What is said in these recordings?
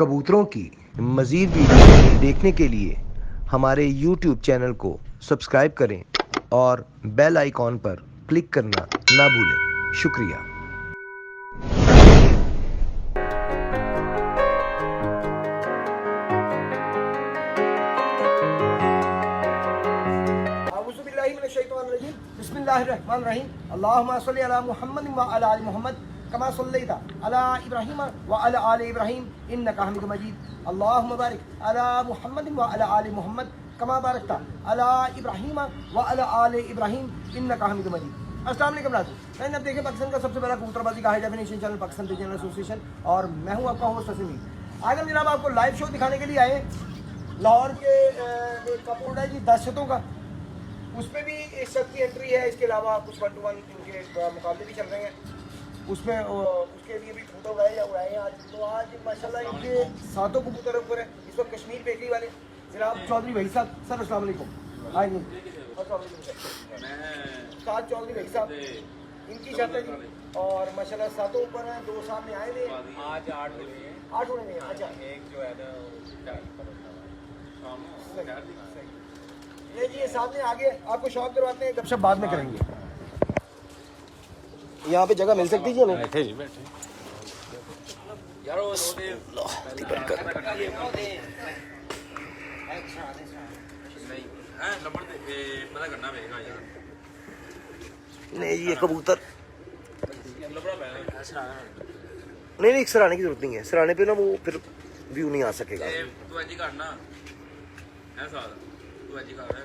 कबूतरों की मज़ीद वीडियो देखने के लिए हमारे YouTube चैनल को सब्सक्राइब करें और बेल आइकॉन पर क्लिक करना ना भूलें। शुक्रिया। बिस्मिल्लाहिर्रहमानिर्रहीम। अल्लाहुम्मा सल्लि अला मुहम्मद व अला आलि मुहम्मद कमा सल्लैता अला इब्राहीम व अला आलि इब्राहीम इन्नका हमीदुम मजीद। अल्लाहुम्मा बारिक अला मुहम्मद व अला आलि मुहम्मद कमा बारकता अला इब्राहीम व अला आलि इब्राहीम इन्नका हमीदुम मजीद। अस्सलाम वालेकुम नाज़रीन, मैंने अब देखें पाकिस्तान का सबसे बड़ा कबूतरबाजी का definition channel Pakistan regional association, और मैं हूँ आपका होस्ट हसीम। आज हम जनाब आपको लाइव शो दिखाने के लिए आए। लाहौर के कपूर है जी 10 शतों का, उसमें भी एक शख्स की एंट्री है। इसके अलावा कुछ 1 to 1 इनके मुकाबले भी चल रहे हैं, उसमें उसके लिए भी कबूतर उड़ाए हैं आज। तो आज माशाल्लाह इनके सातों कबूतर ऊपर है। इस वक्त कश्मीर बेकरी वाले जनाब चौधरी भाई साहब, सर अस्सलाम वालेकुम। हाँ जी, सात चौधरी भाई साहब इनकी शर्त है जी, और माशाल्लाह सातों ऊपर हैं। 2 सामने आए थे, आज 8 हुए हैं। 8 होने में। अच्छा, एक जो है ना ये जी सामने आगे आपको शौक करवाते हैं, गपशप बाद में करेंगे। यहाँ पे जगह मिल सकती है हमें? बैठे जी बैठे यार वो नहीं है नंबर पता करना पड़ेगा यार। नहीं ये कबूतर लबड़ा नहीं, सराहने की जरूरत नहीं है। सराहने पे ना वो फिर व्यू नहीं आ सकेगा। तू अजी करना है साल तू अजी कर रहा है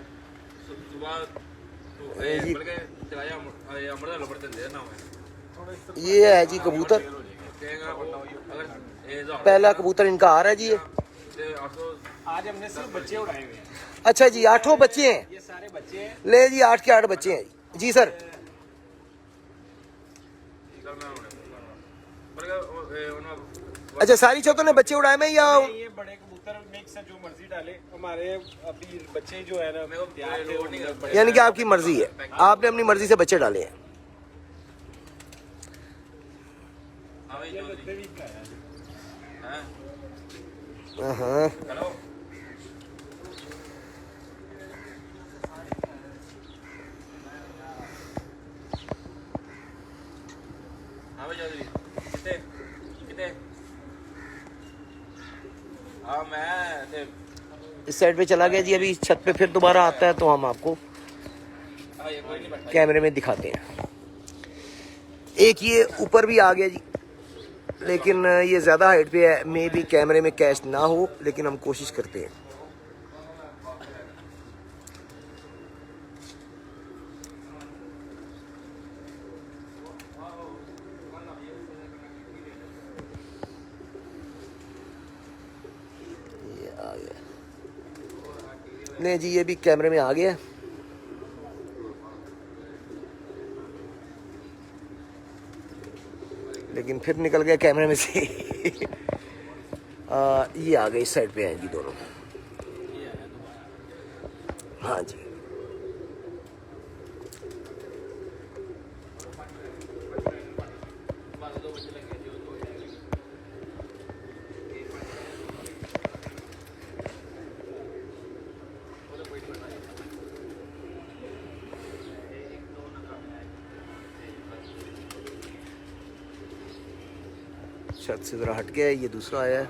सुबह तो बल्कि चलाया अमर दा लबड़ दे ना है। ये है जी कबूतर, कहेगा अगर पहला कबूतर इनका आ रहा है जी। ये आज हमने सिर्फ बच्चे उड़ाए हुए हैं। अच्छा जी, 8 बच्चे हैं। ये सारे बच्चे हैं। ले जी 8 के 8 बच्चे हैं जी सर। अच्छा, सारी छतों ने बच्चे उड़ाए में या ये बड़े कबूतर मिक्स है, जो मर्जी डाले। हमारे अभी बच्चे जो है ना यानी कि आपकी मर्जी है, आपने अपनी मर्जी से बच्चे डाले हैं। हाँ हेलो हाँ भाई चौधरी कितने कितने हाँ मैं इस साइड पे चला गया जी। अभी छत पे फिर दोबारा आता है तो हम आपको ये कोई नहीं बैठा। कैमरे में दिखाते हैं। एक ये ऊपर भी आ गया जी, लेकिन ये ज़्यादा हाइट पे है, मे भी कैमरे में कैच ना हो, लेकिन हम कोशिश करते हैं। ये आ गया, नहीं जी ये भी कैमरे में आ गया। लेकिन फिर निकल गया कैमरे में से। ये आ गए, इस साइड पे हैं जी दोनों। हाँ जी, छत से ज़रा हट गया है। ये दूसरा आया है।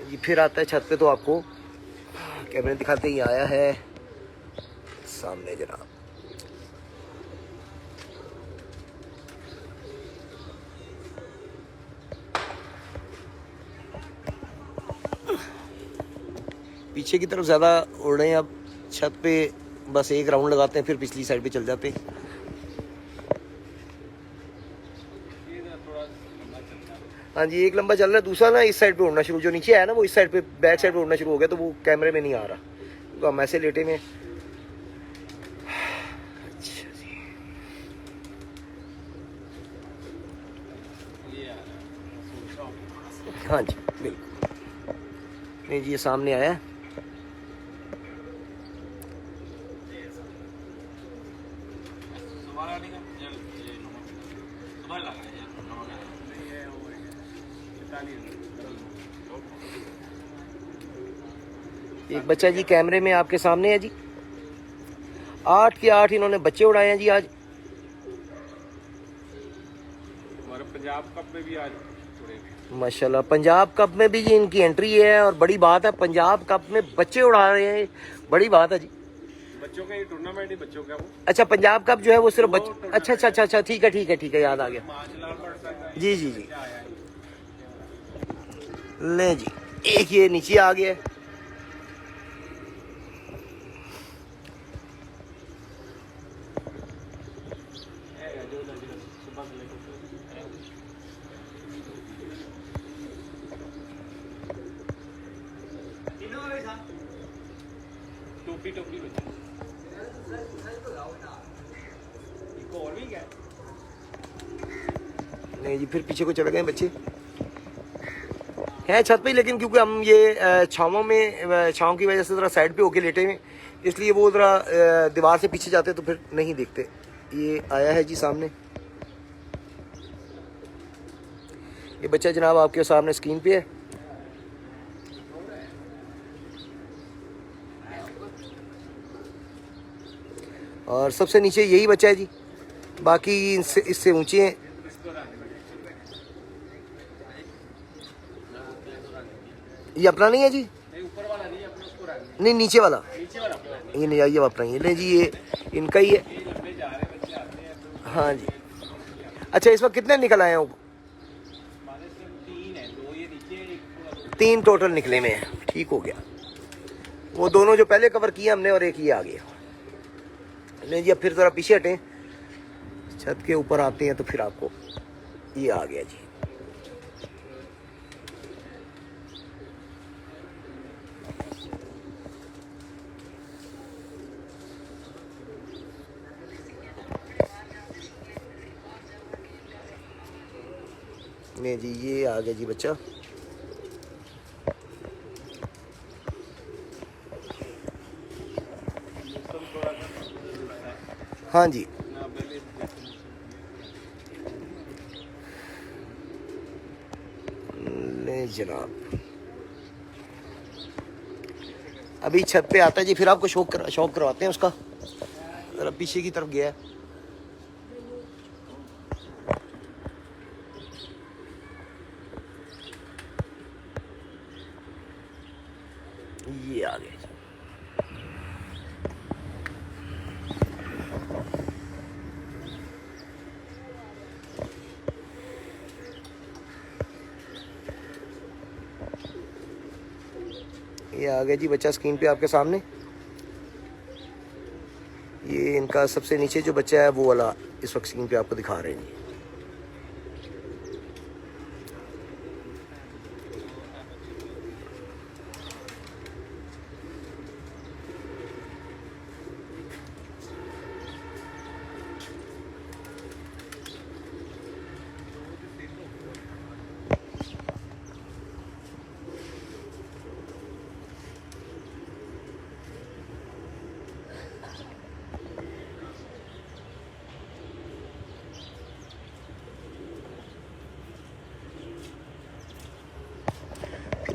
ये फिर आता है छत पे, तो आपको कैमरे दिखाते ही आया है सामने जनाब। पीछे की तरफ ज़्यादा उड़ रहे हैं। अब छत पे बस एक राउंड लगाते हैं, फिर पिछली साइड पे चल जाते हैं। हाँ जी, एक लंबा चल रहा है, दूसरा ना इस साइड पे उड़ना शुरू, जो नीचे आया ना वो इस साइड पे बैक साइड पे उड़ना शुरू हो गया, तो वो कैमरे में नहीं आ रहा, तो हम ऐसे लेटे में। अच्छा जी, हाँ जी बिल्कुल, नहीं जी ये सामने आया है। एक बच्चा जी कैमरे में आपके सामने है जी, 8 के 8 इन्होंने बच्चे उड़ाए हैं जी आज। हमारे पंजाब कप में भी आज माशाल्लाह, पंजाब कप में भी जी इनकी एंट्री है, और बड़ी बात है, पंजाब कप में बच्चे उड़ा रहे हैं, बड़ी बात है जी। बच्चों का ये टूर्नामेंट ही बच्चों का वो। अच्छा, पंजाब कप जो है वो सिर्फ अच्छा अच्छा अच्छा अच्छा, ठीक है ठीक है ठीक है, याद आ गया जी जी जी। ले जी, एक ये नीचे आ गया, टोपी टोपी और भी क्या नहीं जी, फिर पीछे को चले गए बच्चे, हैं छत पे ही, लेकिन क्योंकि हम ये छाँवों में, छाँव की वजह से ज़रा साइड पे होके लेटे हुए, इसलिए वो ज़रा दीवार से पीछे जाते तो फिर नहीं दिखते। ये आया है जी सामने, ये बच्चा जनाब आपके सामने स्क्रीन पे है। और सबसे नीचे यही बच्चा है जी, बाकी इससे ऊंचे हैं। ये अपना नहीं है जी, ऊपर वाला नहीं अपना, उसको रख नहीं नीचे वाला, नीचे वाला अपना ये नहीं, ये अपना ही है, नहीं जी ये इनका ही है। लंबे जा रहे हैं बच्चे आते हैं तो हाँ जी, अच्छा इस वक्त कितने निकल आए हैं? हमारे सिर्फ 3 है, 2 ये नीचे, एक 3 टोटल निकले में है, ठीक हो गया। वो दोनों जो पहले कवर किया हमने, और एक ये आ गया। नहीं जी, अब फिर ज़रा पीछे हटें, छत के ऊपर आते हैं तो फिर आपको ये आ गया जी। नहीं जी, ये आ गया जी बच्चा। हाँ जी, ले जनाब, अभी छत पे आता है जी, फिर आपको शौक करवाते हैं उसका। जरा पीछे की तरफ गया है, ये आ गया जी। ये आ गया जी बच्चा स्क्रीन पे आपके सामने। ये इनका सबसे नीचे जो बच्चा है वो वाला इस वक्त स्क्रीन पे आपको दिखा रहे हैं जी।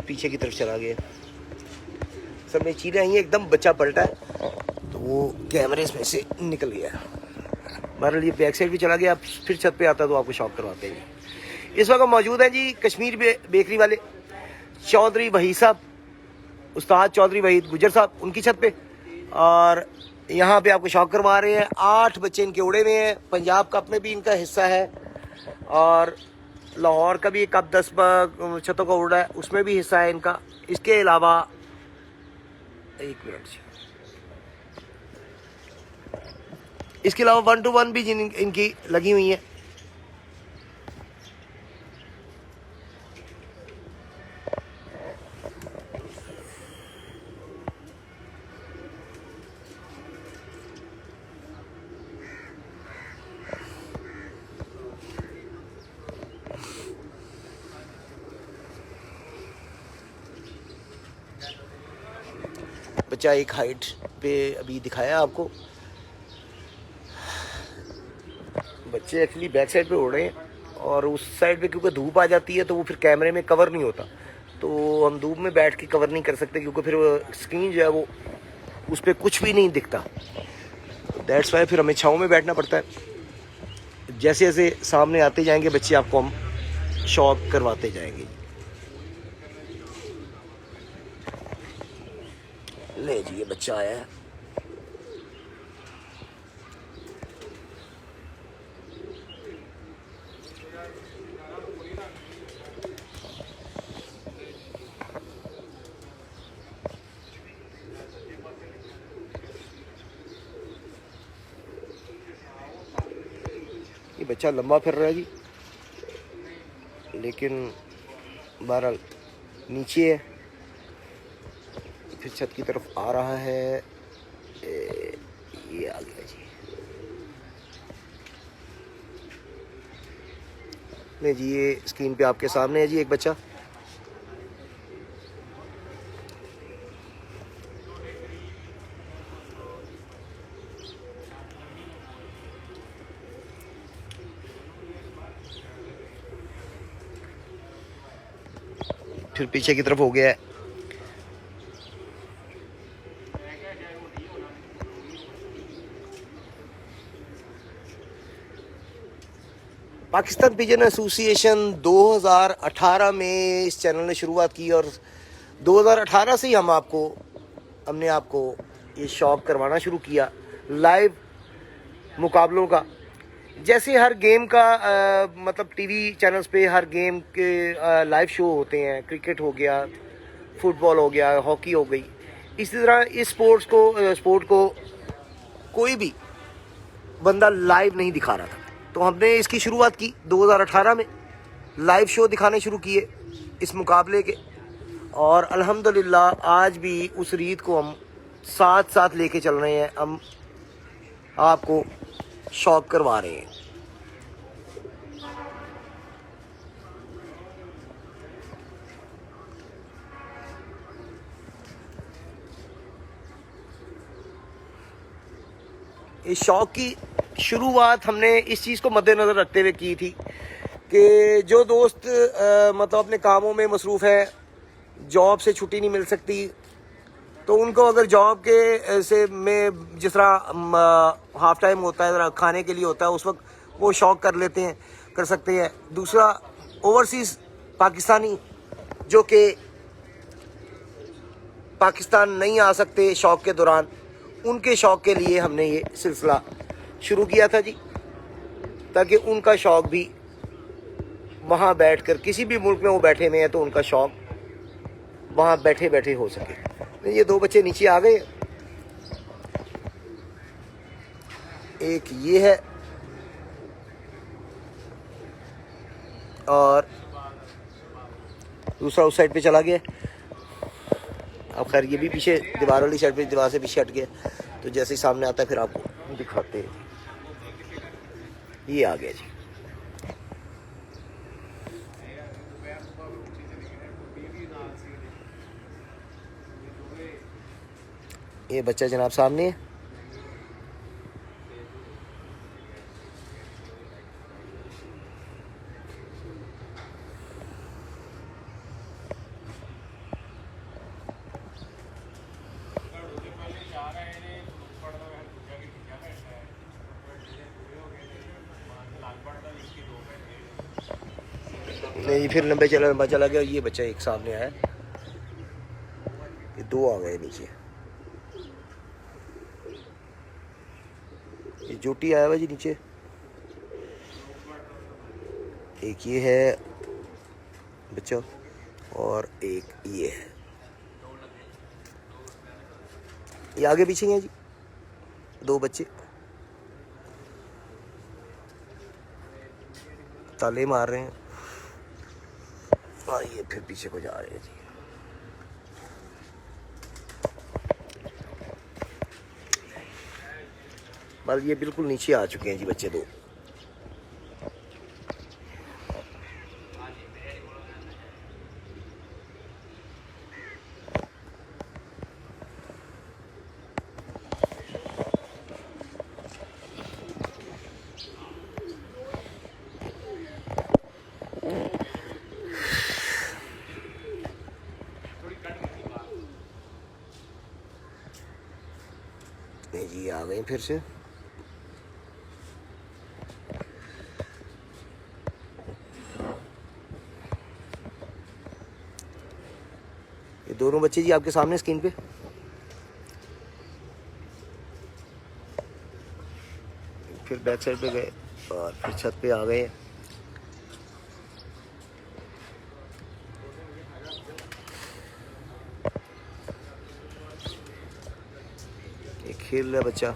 पीछे की तरफ चला गया, सब में चीज़ें आई हैं, एकदम बच्चा पलटा है तो वो कैमरे में से निकल गया। बहरहाल ये बैक साइड भी चला गया, फिर छत पे आता तो आपको शॉक करवाते हैं। इस वक्त हम मौजूद हैं जी कश्मीर बेकरी वाले चौधरी वहीद साहब, उस्ताद चौधरी वहीद गुजर साहब, उनकी छत पे, और यहाँ पे आपको शॉक करवा रहे हैं। 8 बच्चे इनके उड़े हुए हैं, पंजाब कप में भी इनका हिस्सा है, और लाहौर का भी एक कप 10 छतों का उड़ा है, उसमें भी हिस्सा है इनका। इसके अलावा एक मिनट से, इसके अलावा 1 to 1 भी इनकी लगी हुई है। बच्चा एक हाइट पे अभी दिखाया आपको। बच्चे एक्चुअली बैक साइड पे उड़ रहे हैं और उस साइड पे क्योंकि धूप आ जाती है तो वो फिर कैमरे में कवर नहीं होता, तो हम धूप में बैठ के कवर नहीं कर सकते क्योंकि फिर स्क्रीन जो है वो उस पर कुछ भी नहीं दिखता। दैट्स वाई फिर हमें छाँव में बैठना पड़ता है। जैसे जैसे सामने आते जाएंगे बच्चे आपको हम शौक करवाते जाएंगे। ले जी ये बच्चा आया है। ये बच्चा लंबा फिर रहा है जी, लेकिन बहरहाल नीचे है, फिर छत की तरफ आ रहा है। ये आ गया जी। ले जी ये स्क्रीन पे आपके सामने है जी एक बच्चा। फिर पीछे की तरफ हो गया है। पाकिस्तान पिजन एसोसिएशन 2018 में इस चैनल ने शुरुआत की और 2018 से ही हमने आपको ये शौक करवाना शुरू किया लाइव मुकाबलों का। जैसे हर गेम का मतलब टीवी चैनल्स पे हर गेम के लाइव शो होते हैं, क्रिकेट हो गया, फुटबॉल हो गया, हॉकी हो गई, इसी तरह इस स्पोर्ट को कोई भी बंदा लाइव नहीं दिखा रहा था, तो हमने इसकी शुरुआत की 2018 में। लाइव शो दिखाने शुरू किए इस मुकाबले के और अल्हम्दुलिल्लाह आज भी उस रीत को हम साथ साथ लेके चल रहे हैं। हम आपको शौक करवा रहे हैं। इस शौक की शुरुआत हमने इस चीज़ को मद्देनज़र रखते हुए की थी कि जो दोस्त मतलब अपने कामों में मसरूफ़ है, जॉब से छुट्टी नहीं मिल सकती, तो उनको अगर जॉब के से में जिस तरह हाफ टाइम होता है, ज़रा खाने के लिए होता है, उस वक्त वो शौक कर सकते हैं। दूसरा ओवरसीज़ पाकिस्तानी जो कि पाकिस्तान नहीं आ सकते शौक के दौरान, उनके शौक के लिए हमने ये सिलसिला शुरू किया था जी, ताकि उनका शौक भी वहाँ बैठकर, किसी भी मुल्क में वो बैठे हुए हैं तो उनका शौक वहाँ बैठे बैठे हो सके। ये दो बच्चे नीचे आ गए, एक ये है और दूसरा उस साइड पे चला गया। अब खैर ये भी पीछे दीवार वाली साइड पे, दीवार से पीछे हट गया, तो जैसे ही सामने आता है फिर आपको दिखाते हैं। ये आ गया जी। ये बच्चा जनाब सामने है। नहीं फिर लंबा चला गया। ये बच्चा एक सामने आया, ये दो आ गए नीचे। ये जोटी आया हुआ जी नीचे। एक ये है बच्चा और एक ये है। ये आगे पीछे हैं जी दो बच्चे, ताले मार रहे हैं और ये फिर पीछे को जा रहे हैं जी। बस ये बिल्कुल नीचे आ चुके हैं जी बच्चे दो। जी आ गए फिर से। ये दोनों बच्चे जी आपके सामने स्क्रीन पे। फिर बैक साइड पे गए और फिर छत पे आ गए। ये खेल रहा बच्चा।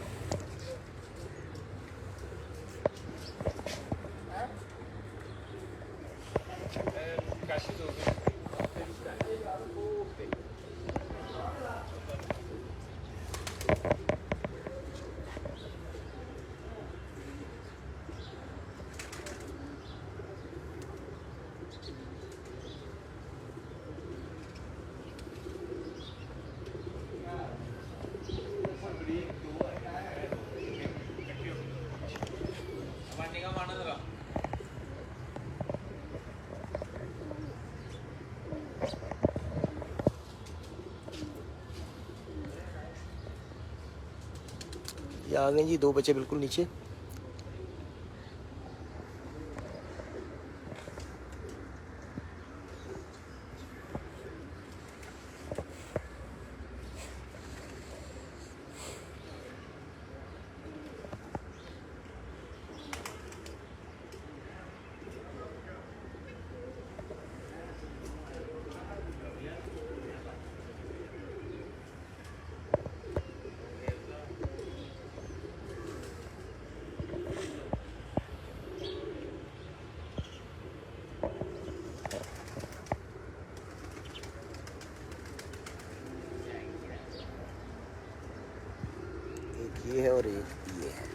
ये आ गए जी दो बच्चे बिल्कुल नीचे। ये है और एक ये है।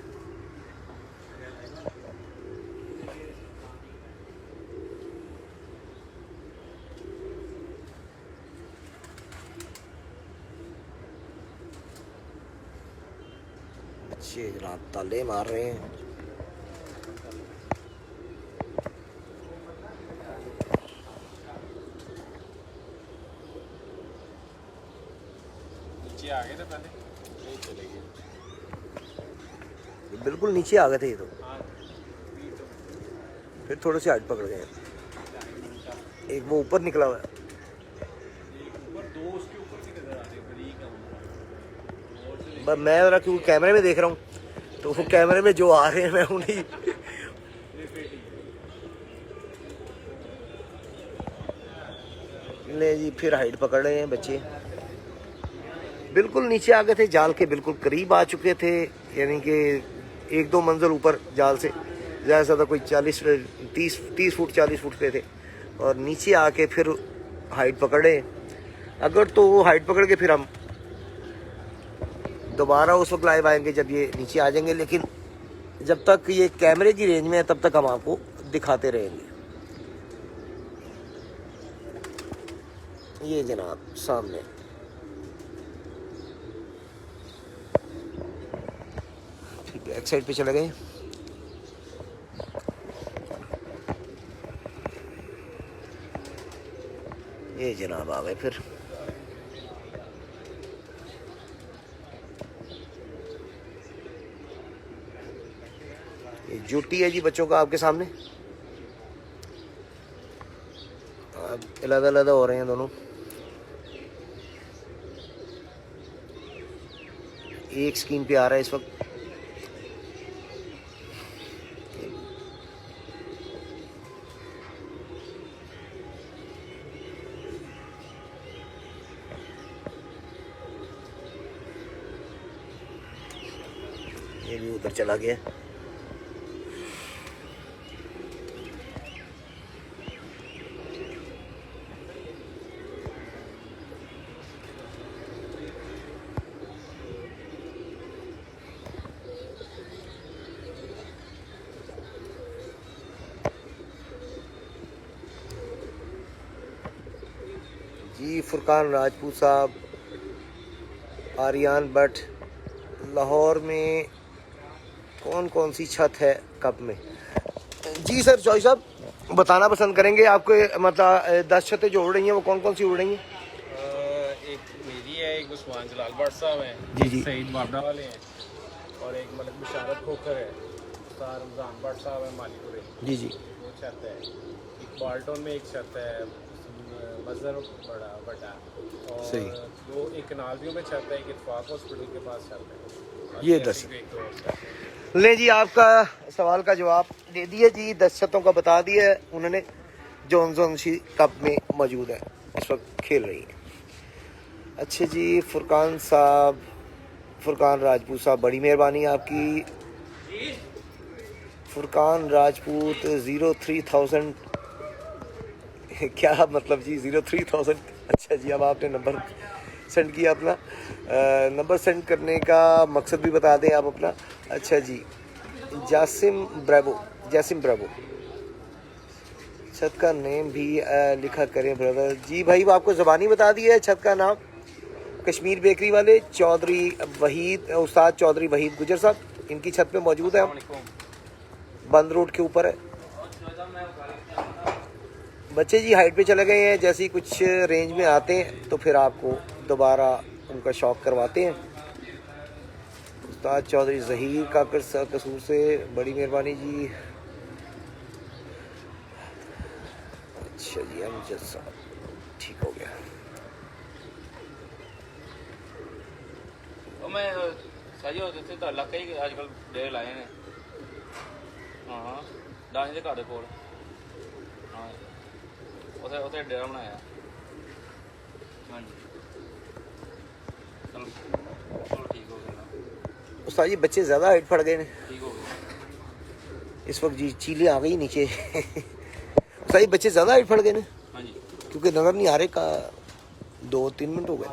बच्चे जनाब ताले मार रहे हैं। नीचे आ गए थे पहले, चले गए। बिल्कुल नीचे आ गए थे ये तो। फिर थोड़े से हाइट पकड़ गए। एक वो ऊपर निकला हुआ है। बस मैं जरा क्योंकि कैमरे में देख रहा हूँ तो वो कैमरे में जो आ रहे हैं मैं उन्हीं। ले जी फिर हाइट पकड़ रहे हैं बच्चे। बिल्कुल नीचे आ गए थे, जाल के बिल्कुल करीब आ चुके थे, यानी कि एक दो मंजिल ऊपर जाल से, ज़्यादा से ज़्यादा कोई 30 फुट 40 फुट पे थे। और नीचे आके फिर हाइट पकड़े। अगर तो वो हाइट पकड़ के फिर हम दोबारा उस वक्त लाइव आएंगे जब ये नीचे आ जाएंगे, लेकिन जब तक ये कैमरे की रेंज में है तब तक हम आपको दिखाते रहेंगे। ये जनाब सामने फिर बैक साइड पे चले गए। ये जनाब आ गए फिर। ये ड्यूटी है जी बच्चों का आपके सामने। अब अलग-अलग हो रहे हैं दोनों। एक स्क्रीन पे आ रहा है इस वक्त। ये भी उधर चला गया। जी फुरकान राजपूत साहब, आर्यन भट्ट, लाहौर में कौन कौन सी छत है कब में? जी सर चौधरी साहब बताना पसंद करेंगे आपको, मतलब 10 छतें जो उड़ रही हैं वो कौन कौन सी उड़ रही हैं? एक मेरी है, एक उस्मान जलाल भट्ट साहब हैं, जी जी, सईद बाबरा वाले हैं, और एक मलिक बिशारत खोकर है, उस्ताद रमज़ान भट्ट साहब है मालीपुरे, जी जी वो छत है। एक बाल्टन में एक छत है मज़र बड़ा और सही। दो एक नालवियों में छत है, एक इत्तेफाक हॉस्पिटल के पास छत है। ये बाकी 10 ऐसी एक दो और छत है। ले जी, आपका सवाल का जवाब दे दिया जी। 10 छतों का बता दिया है उन्होंने, जो सी कप में मौजूद है, इस वक्त खेल रही है। अच्छे जी, फुरकान साहब, फुरकान राजपूत साहब, बड़ी मेहरबानी आपकी। फुरकान राजपूत 03,000 क्या मतलब जी 03,000? अच्छा जी, अब आपने नंबर सेंड किया अपना। नंबर सेंड करने का मकसद भी बता दें आप अपना। अच्छा जी, जासिम ब्रावो, छत का नेम भी लिखा करें ब्रदर। जी भाई, वो आपको ज़बानी बता दिया है छत का नाम। कश्मीर बेकरी वाले उस्ताद चौधरी वहीद गुजर साहब, इनकी छत पे मौजूद है। हम बंद रोड के ऊपर है। बच्चे जी हाइट पे चले गए हैं, जैसे ही कुछ रेंज में आते हैं तो फिर आपको दोबारा उनका शौक करवाते हैं। उस्ताद चौधरी ज़हीर का कसूर से, बड़ी मेहरबानी जी। अच्छा जी, अमजद साहब, ठीक हो गया। ਉਹ ਮੈਂ ਸਾਜੀ ਉਹ ਜਿੱਥੇ ਤਾਂ ਇਲਾਕਾ ਹੀ ਅੱਜ ਕੱਲ ਡੇਰੇ ਲਾਏ ਨੇ ਹਾਂ ਦਾਣੇ ਦੇ ਘਰ ਦੇ ਕੋਲ ਹਾਂ ਉੱਥੇ ਡੇਰਾ ਬਣਾਇਆ ਹਾਂਜੀ ਚਲੋ ਠੀਕ ਹੋ ਗਿਆ उस्ताद जी, बच्चे ज़्यादा हाइट पड़ गए हैं ठीक हो गया इस वक्त जी। चीलें आ गई नीचे। उस्ताद जी, बच्चे ज़्यादा हाइट पड़ गए हैं हाँ जी क्योंकि नज़र नहीं आ रहे का 2-3 मिनट हो गए।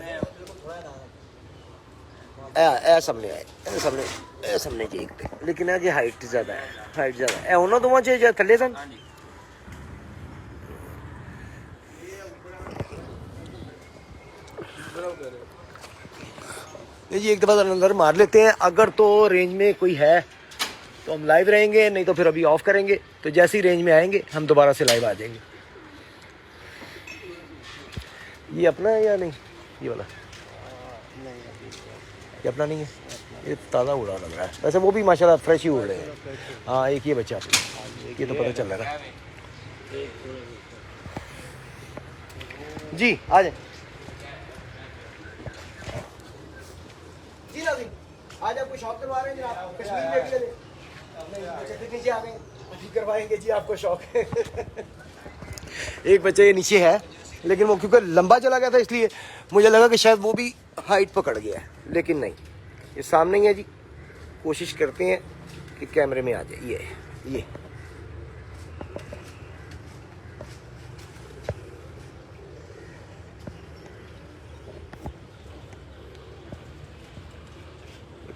सामने जी एक ते, लेकिन है कि हाइट ज़्यादा है, हाइट ज़्यादा है। उन्होंने दोवां च थल्ले सन। हाँ जी ये जी एक दफ़ा नज़र मार लेते हैं, अगर तो रेंज में कोई है तो हम लाइव रहेंगे, नहीं तो फिर अभी ऑफ करेंगे। तो जैसी रेंज में आएंगे हम दोबारा से लाइव आ जाएंगे। ये अपना है या नहीं? ये वाला ये अपना नहीं है, ये ताज़ा उड़ा लग रहा है। वैसे वो भी माशाल्लाह फ्रेश ही उड़ रहे हैं। हाँ, एक ये बच्चा, ये तो पता चल रहा है जी। आ जाए जी नाज़रीन, आज आपको शौक करवा रहे हैं जनाब, कश्मीर बेकरी वाले। नीचे आ गए, अभी करवाएंगे जी आपको शौक। एक बच्चा ये नीचे है, लेकिन वो क्योंकि लंबा चला गया था इसलिए मुझे लगा कि शायद वो भी हाइट पकड़ गया है, लेकिन नहीं, ये सामने ही है जी। कोशिश करते हैं कि कैमरे में आ जाए। ये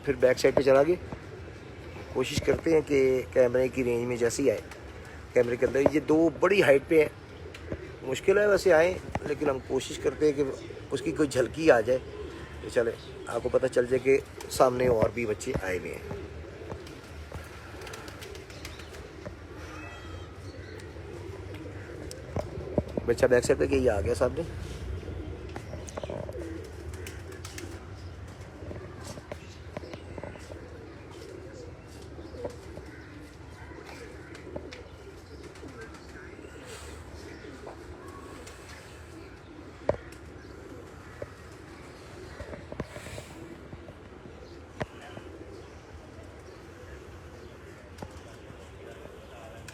फिर बैक साइड पे चला गए। कोशिश करते हैं कि कैमरे की रेंज में जैसे ही आए, कैमरे के अंदर ये दो बड़ी हाइट पे है। मुश्किल है वैसे आए, लेकिन हम कोशिश करते हैं कि उसकी कोई झलकी आ जाए तो चले, आपको पता चल जाए कि सामने और भी बच्चे आए हुए हैं। बच्चा बैक साइड पे कि ये आ गया सामने।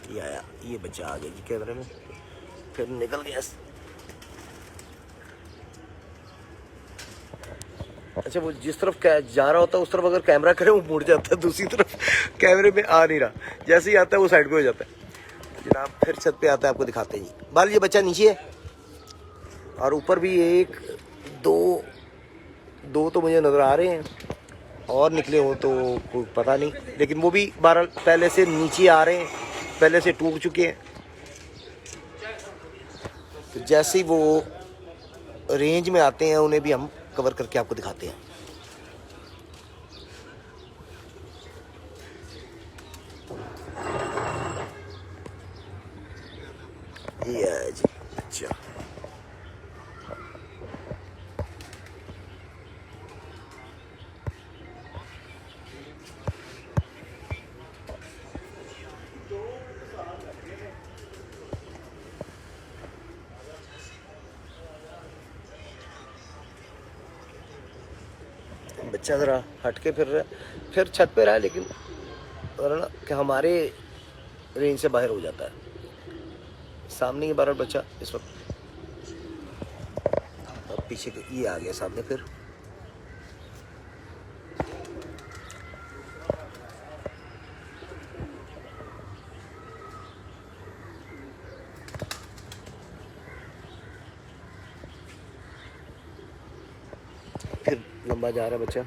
ये आया, ये बच्चा आ गया जी कैमरे में, फिर निकल गया। अच्छा, वो जिस तरफ जा रहा होता है उस तरफ अगर कैमरा करे वो मुड़ जाता है, दूसरी तरफ कैमरे में आ नहीं रहा। जैसे ही आता है वो साइड पे हो जाता है। जनाब फिर छत पे आता है, आपको दिखाते हैं जी। बाल ये बच्चा नीचे है और ऊपर भी एक दो तो मुझे नज़र आ रहे हैं, और निकले हो तो कोई पता नहीं, लेकिन वो भी 12 पहले से नीचे आ रहे हैं, पहले से टूट चुके हैं। तो जैसे ही वो रेंज में आते हैं उन्हें भी हम कवर करके आपको दिखाते हैं। ये है जी। अच्छा, बच्चा ज़रा हट के फिर रहा है, फिर छत पे रहा है, लेकिन वरना कि हमारे रेंज से बाहर हो जाता है। सामने ही बार बच्चा इस वक्त, अब पीछे ये आ गया सामने। फिर लंबा जा रहा है बच्चा।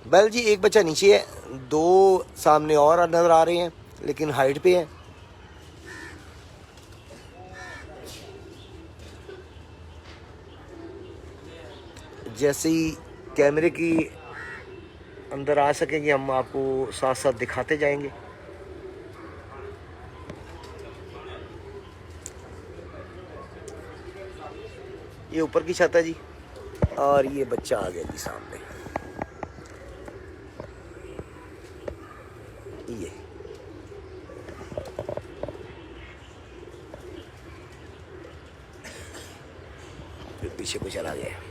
बैल जी एक बच्चा नीचे है, 2 सामने और नज़र आ रहे हैं, लेकिन हाइट पे है। जैसे ही कैमरे की अंदर आ सकेंगे हम आपको साथ साथ दिखाते जाएंगे। ये ऊपर की छत है जी, और ये बच्चा आ गया जी सामने। ये फिर पीछे को चला गया।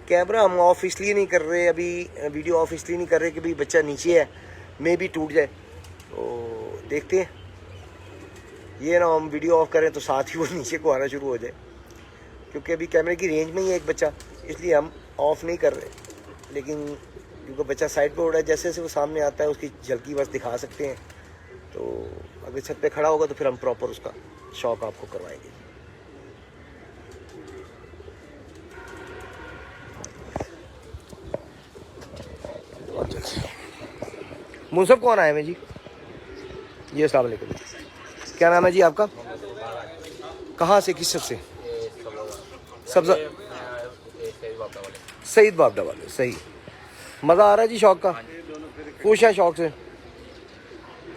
कैमरा हम ऑफ इसलिए नहीं कर रहे अभी, वीडियो ऑफ इसलिए नहीं कर रहे कि भाई बच्चा नीचे है, मे भी टूट जाए। तो देखते हैं, ये ना हम वीडियो ऑफ करें तो साथ ही वो नीचे को आना शुरू हो जाए, क्योंकि अभी कैमरे की रेंज में ही है एक बच्चा, इसलिए हम ऑफ नहीं कर रहे। लेकिन क्योंकि बच्चा साइड पे उड़ा है, जैसे जैसे वो सामने आता है उसकी झलकी बस दिखा सकते हैं। तो अगर छत पे खड़ा होगा तो फिर हम प्रॉपर उसका शौक आपको करवाएंगे। मुंसफ कौन आए हैं जी? जी अस्सलाम वालेकुम, क्या नाम है जी आपका? कहाँ से, किस से? सब्जा सईद बाबडा वाले। सही, मज़ा आ रहा है जी शौक का? खुश है शौक से?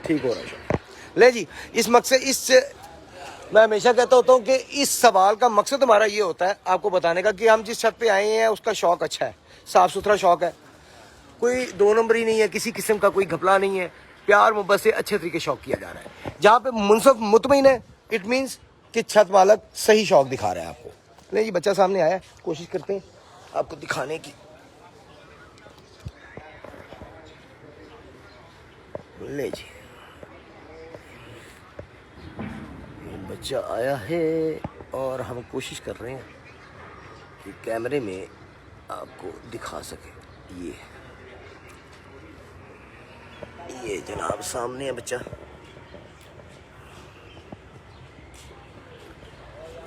ठीक हो रहा है शौक। ले जी, इस मकसद मैं हमेशा कहता होता हूँ कि इस सवाल का मकसद हमारा ये होता है आपको बताने का कि हम जिस छत पे आए हैं उसका शौक अच्छा है, साफ़ सुथरा शौक है, कोई 2 नंबरी नहीं है, किसी किस्म का कोई घपला नहीं है, प्यार मोहब्बत से अच्छे तरीके शौक किया जा रहा है। जहाँ पे मुनसफ मुतमईन है, इट मीन्स कि छत मालक सही शौक दिखा रहा है आपको। नहीं जी, बच्चा सामने आया, कोशिश करते हैं आपको दिखाने की। ले जी, ये बच्चा आया है और हम कोशिश कर रहे हैं कि कैमरे में आपको दिखा सके। ये जनाब सामने है बच्चा,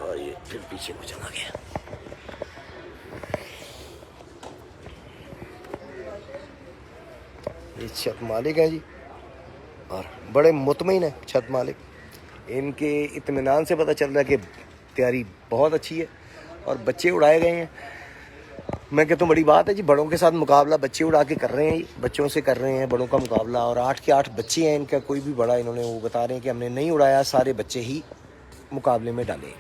और ये फिर पीछे को चला गया। ये छत मालिक है जी, और बड़े मुतमईन है छत मालिक। इनके इत्मीनान से पता चल रहा है कि तैयारी बहुत अच्छी है और बच्चे उड़ाए गए हैं। मैं कहता हूँ बड़ी बात है जी, बड़ों के साथ मुकाबला बच्चे उड़ा के कर रहे हैं, बच्चों से कर रहे हैं बड़ों का मुकाबला। और 8 के 8 बच्चे हैं इनका, कोई भी बड़ा इन्होंने वो बता रहे हैं कि हमने नहीं उड़ाया, सारे बच्चे ही मुकाबले में डाले।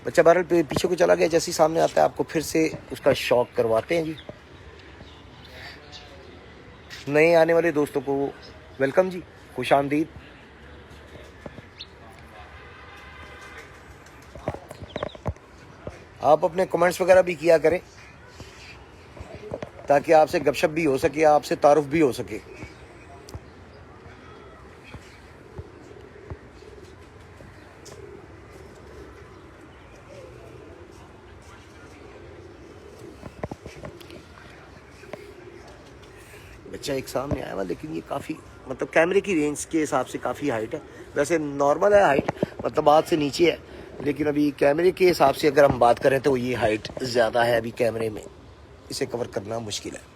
बच्चा बहरहाल पीछे को चला गया, जैसे ही सामने आता है आपको फिर से उसका शौक करवाते हैं जी। नए आने वाले दोस्तों को वेलकम जी, खुश आमदीद। आप अपने कमेंट्स वगैरह भी किया करें ताकि आपसे गपशप भी हो सके, आपसे तारुफ भी हो सके। बच्चा एक सामने आया हुआ, लेकिन ये काफ़ी मतलब कैमरे की रेंज के हिसाब से काफ़ी हाइट है। वैसे नॉर्मल है हाइट, मतलब बात से नीचे है, लेकिन अभी कैमरे के हिसाब से अगर हम बात करें तो ये हाइट ज़्यादा है। अभी कैमरे में इसे कवर करना मुश्किल है।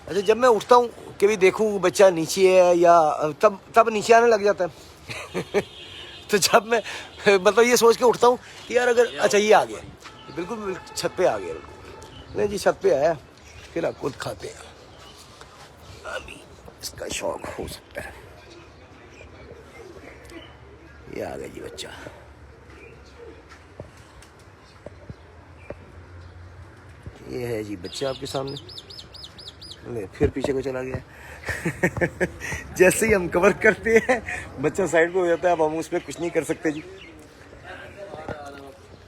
अच्छा, जब मैं उठता हूँ कि भी देखूँ बच्चा नीचे है या तब नीचे आने लग जाता है तो जब मैं मतलब ये सोच के उठता हूँ कि यार अगर अच्छा ये आ गया, बिल्कुल छत पे आ गया बिल्कुल। नहीं जी छत पे आया, फिर आपको दिखाते हैं, अभी इसका शौक हो सकता है। ये आ गया जी बच्चा, ये है जी बच्चा आपके सामने। ले फिर पीछे को चला गया। जैसे ही हम कवर करते हैं बच्चा साइड पे हो जाता है, अब हम उस पर कुछ नहीं कर सकते जी।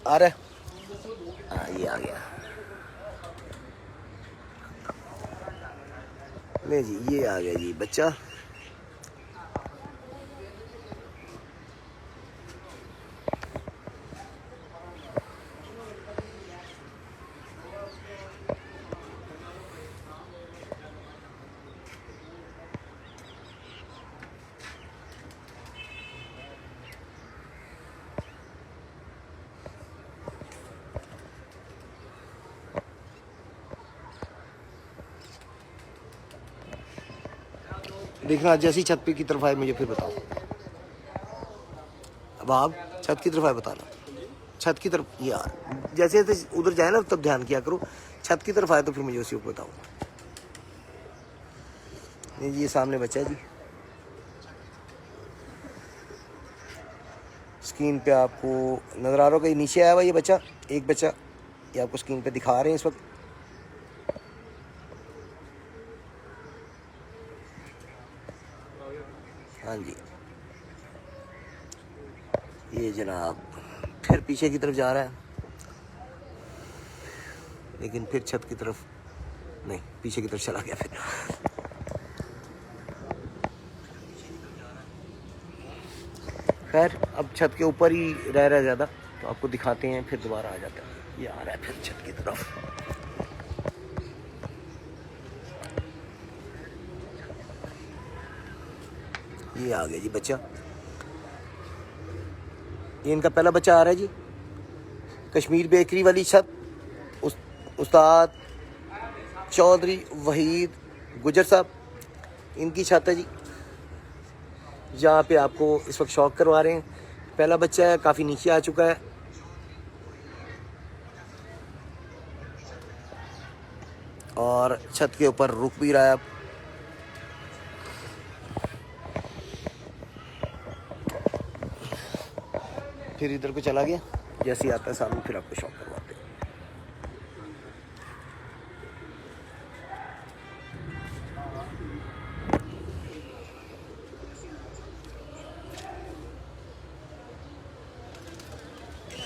आ रहा है, हाँ ये आ गया। ले जी ये आ गया जी बच्चा। देखना जैसी छत पे की तरफ आए मुझे फिर बताओ। अब आप छत की तरफ आए बताना, छत की तरफ यार जैसे जैसे उधर जाए ना तब ध्यान किया करो। छत की तरफ आए तो फिर मुझे उसी को बताओ। ये सामने बच्चा है जी, स्क्रीन पे आपको नजर आ रहा होगा, ये नीचे आया हुआ ये बच्चा, एक बच्चा ये आपको स्क्रीन पे दिखा रहे हैं इस वक्त। हाँ जी ये जनाब फिर पीछे की तरफ जा रहा है, लेकिन फिर छत की तरफ नहीं, पीछे की तरफ चला गया फिर। खैर अब छत के ऊपर ही रह रहा है ज़्यादा, तो आपको दिखाते हैं, फिर दोबारा आ जाता है। ये आ रहा है फिर छत की तरफ। ये आ गया जी बच्चा, ये इनका पहला बच्चा आ रहा है जी। कश्मीर बेकरी वाली छत, उस्ताद चौधरी वहीद गुजर साहब, इनकी छत है जी, जहाँ पे आपको इस वक्त शौक करवा रहे हैं। पहला बच्चा है, काफ़ी नीचे आ चुका है, और छत के ऊपर रुक भी रहा है अब। फिर इधर को चला गया, जैसे ही आता है सामने फिर आपको शौक करवाते हैं।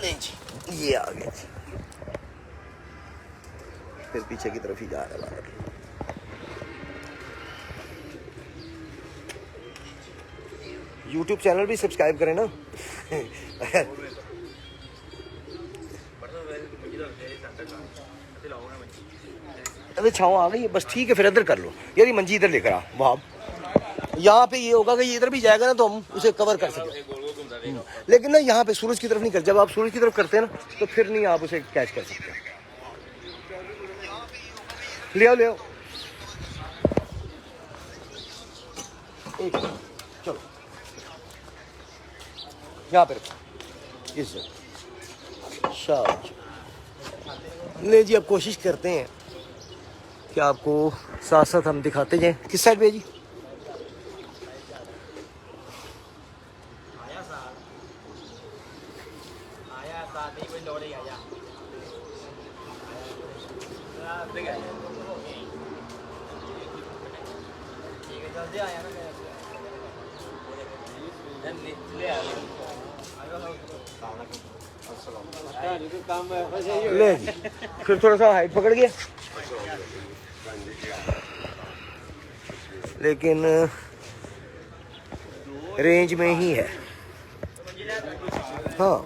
नहीं जी ये आ गया जी, फिर पीछे की तरफ ही जा रहा है। YouTube चैनल भी सब्सक्राइब करें ना। अरे छाँव आ गई है, बस ठीक है, फिर इधर कर लो यार, ये मंजी इधर लेकर आ वहाँ। यहाँ पे ये होगा कि ये इधर भी जाएगा ना तो हम उसे कवर कर सकें, लेकिन ना यहाँ पे सूरज की तरफ नहीं कर, जब आप सूरज की तरफ करते हैं ना तो फिर नहीं आप उसे कैच कर सकते। ले आओ ले आओ, एक चलो यहाँ पे रखो इस शाबाश। ले जी अब कोशिश करते हैं कि आपको साथ साथ हम दिखाते जाएं। किस साइड पे जी? ले जी फिर थोड़ा सा हाइट पकड़ गया, लेकिन रेंज में ही है। हाँ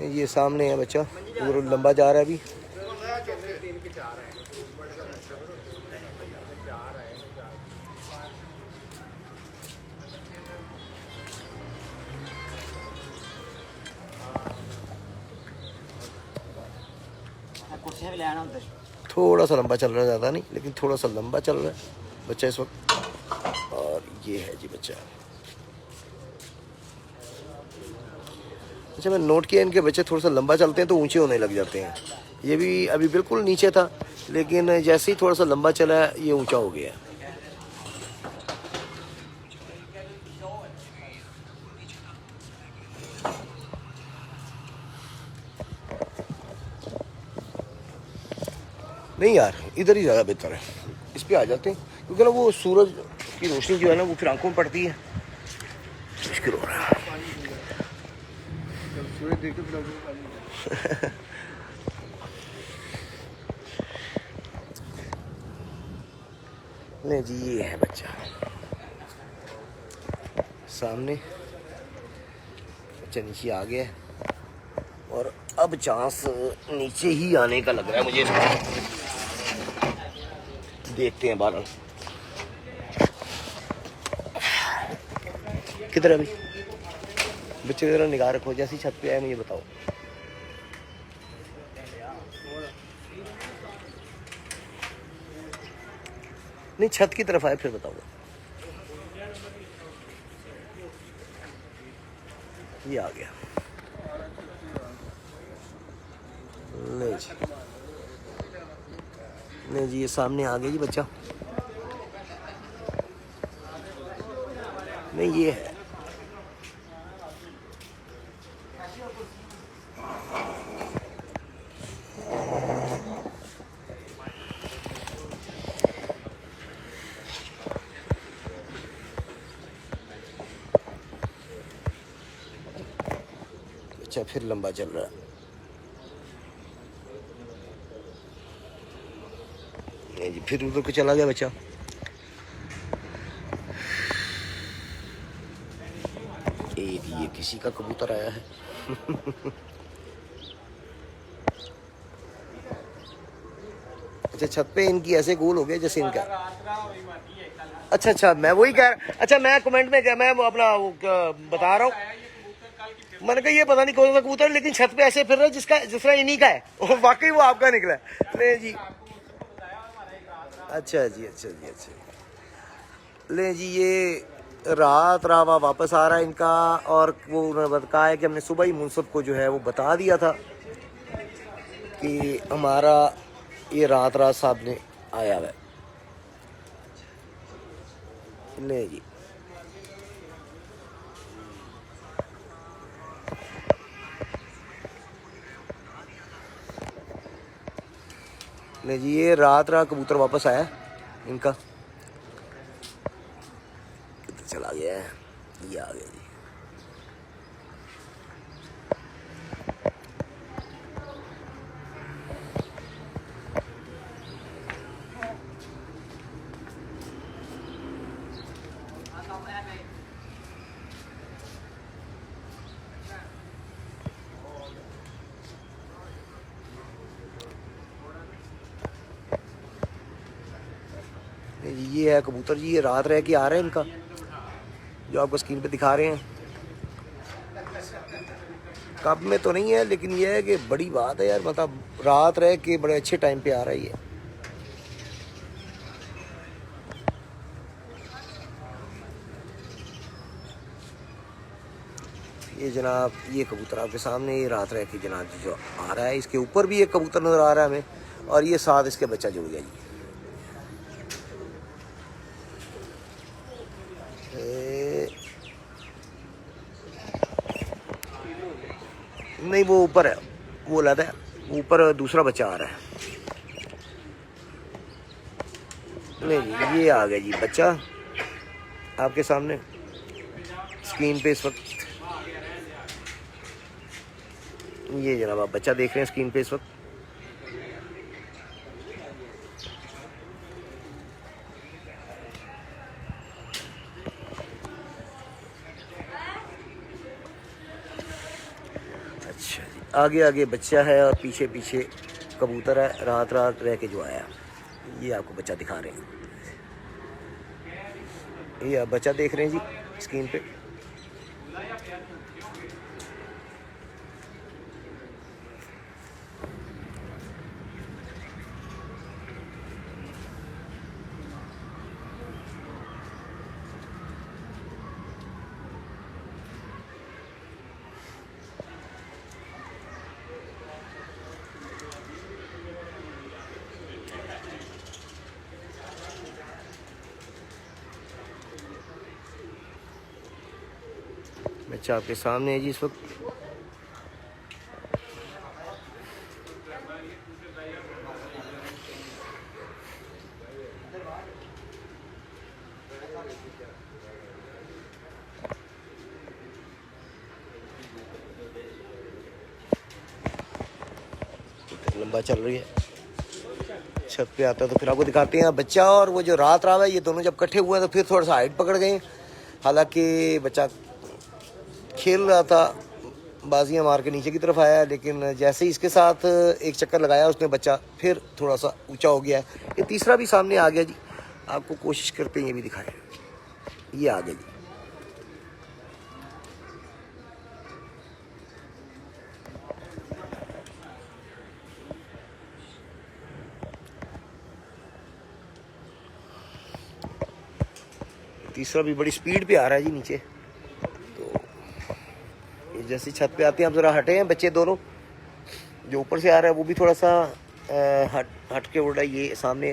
ये सामने है बच्चा, वो लंबा जा रहा है अभी। थोड़ा सा लंबा चल रहा है, ज़्यादा नहीं लेकिन थोड़ा सा लंबा चल रहा है बच्चा इस वक्त। और ये है जी बच्चा। अच्छा, मैं नोट किया इनके बच्चे थोड़ा सा लंबा चलते हैं तो ऊंचे होने लग जाते हैं। ये भी अभी बिल्कुल नीचे था, लेकिन जैसे ही थोड़ा सा लंबा चला ये ऊंचा हो गया। नहीं यार, इधर ही ज़्यादा बेहतर है, इस पे आ जाते हैं, क्योंकि ना वो सूरज की रोशनी जो है ना वो फिर आंखों में पड़ती है, मुश्किल हो रहा है। नहीं जी, ये है बच्चा सामने, बच्चा नीचे आ गया है और अब चांस नीचे ही आने का लग रहा है मुझे। देखते हैं बारह किधर है अभी बच्चे, की तरह निगाह रखो, जैसी छत पे आए मुझे बताओ। नहीं, छत की तरफ आए फिर बताऊंगा। ये आ गया। नहीं जी, नहीं जी, ये सामने आ गया जी बच्चा। नहीं, ये है। अच्छा, फिर लंबा चल रहा है। नहीं जी, फिर उधर को चला गया बच्चा। ये किसी का कबूतर आया है। अच्छा, छत पे इनकी ऐसे गोल हो गया जैसे इनका। अच्छा अच्छा, मैं वही कह रहा। अच्छा, मैं कमेंट में क्या, मैं अपना वो बता रहा हूँ, मैंने कहा ये पता नहीं कौन सा कबूतर है, लेकिन छत पे ऐसे फिर रहा है जिसका जिसका इन्हीं का है। वो वाकई वो आपका निकला है। ले जी, अच्छा जी, अच्छा जी, अच्छा। ले जी, ये रात रावा वापस आ रहा है इनका, और वो उन्होंने कहा है कि हमने सुबह ही मुनसब को जो है वो बता दिया था कि हमारा ये रात रात साहब ने आया है। ले जी, ले जी, ये रात रात कबूतर वापस आया इनका। किधर चला गया है? ये आ गया जी। ये है कबूतर जी, ये रात रह के आ रहे हैं इनका, जो आपको स्क्रीन पे दिखा रहे हैं। कब में तो नहीं है, लेकिन ये है कि बड़ी बात है यार, मतलब रात रह के बड़े अच्छे टाइम पे आ रहा है ये जनाब। ये कबूतर आपके सामने, ये रात रह के जनाब जो आ रहा है, इसके ऊपर भी एक कबूतर नज़र आ रहा है हमें, और ये साथ इसके बच्चा जुड़ गया जी। नहीं, वो ऊपर है, वो लगा है ऊपर, दूसरा बच्चा आ रहा है। नहीं, ये आ गया जी बच्चा आपके सामने स्क्रीन पे इस वक्त। ये जनाब आप बच्चा देख रहे हैं स्क्रीन पे इस वक्त। अच्छा जी, आगे आगे बच्चा है और पीछे पीछे कबूतर है, रात रात रह के जो आया। ये आपको बच्चा दिखा रहे हैं, ये आप बच्चा देख रहे हैं जी स्क्रीन पे। बच्चा आपके सामने है जी इस वक्त। लंबा चल रही है, छत पे आता है तो फिर आपको दिखाते हैं। बच्चा और वो जो रात रहा है, ये दोनों जब इकट्ठे हुए हैं तो फिर थोड़ा सा हाइट पकड़ गए। हालांकि बच्चा खेल रहा था, बाजियां मार के नीचे की तरफ आया, लेकिन जैसे ही इसके साथ एक चक्कर लगाया उसने, बच्चा फिर थोड़ा सा ऊंचा हो गया है। ये तीसरा भी सामने आ गया जी, आपको कोशिश करते हैं ये भी दिखाएं। ये आ गया जी। तीसरा भी बड़ी स्पीड पे आ रहा है जी नीचे। तो ये जैसे छत पे आते हैं, आप ज़रा हटे हैं बच्चे दोनों। जो ऊपर से आ रहा है वो भी थोड़ा सा हट के उड़ रहा है, ये सामने,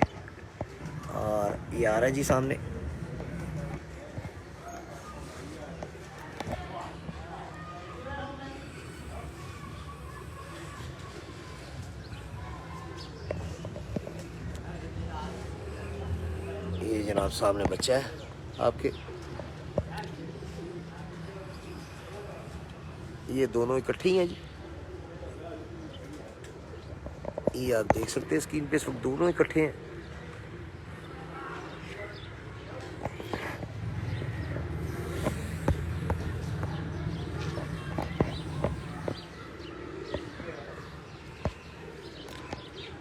और ये आ रहा है जी सामने। ये जनाब सामने बच्चा है आपके। ये दोनों इकट्ठे ही हैं जी, ये आप देख सकते हैं स्क्रीन पे, इस वक्त दोनों इकट्ठे हैं।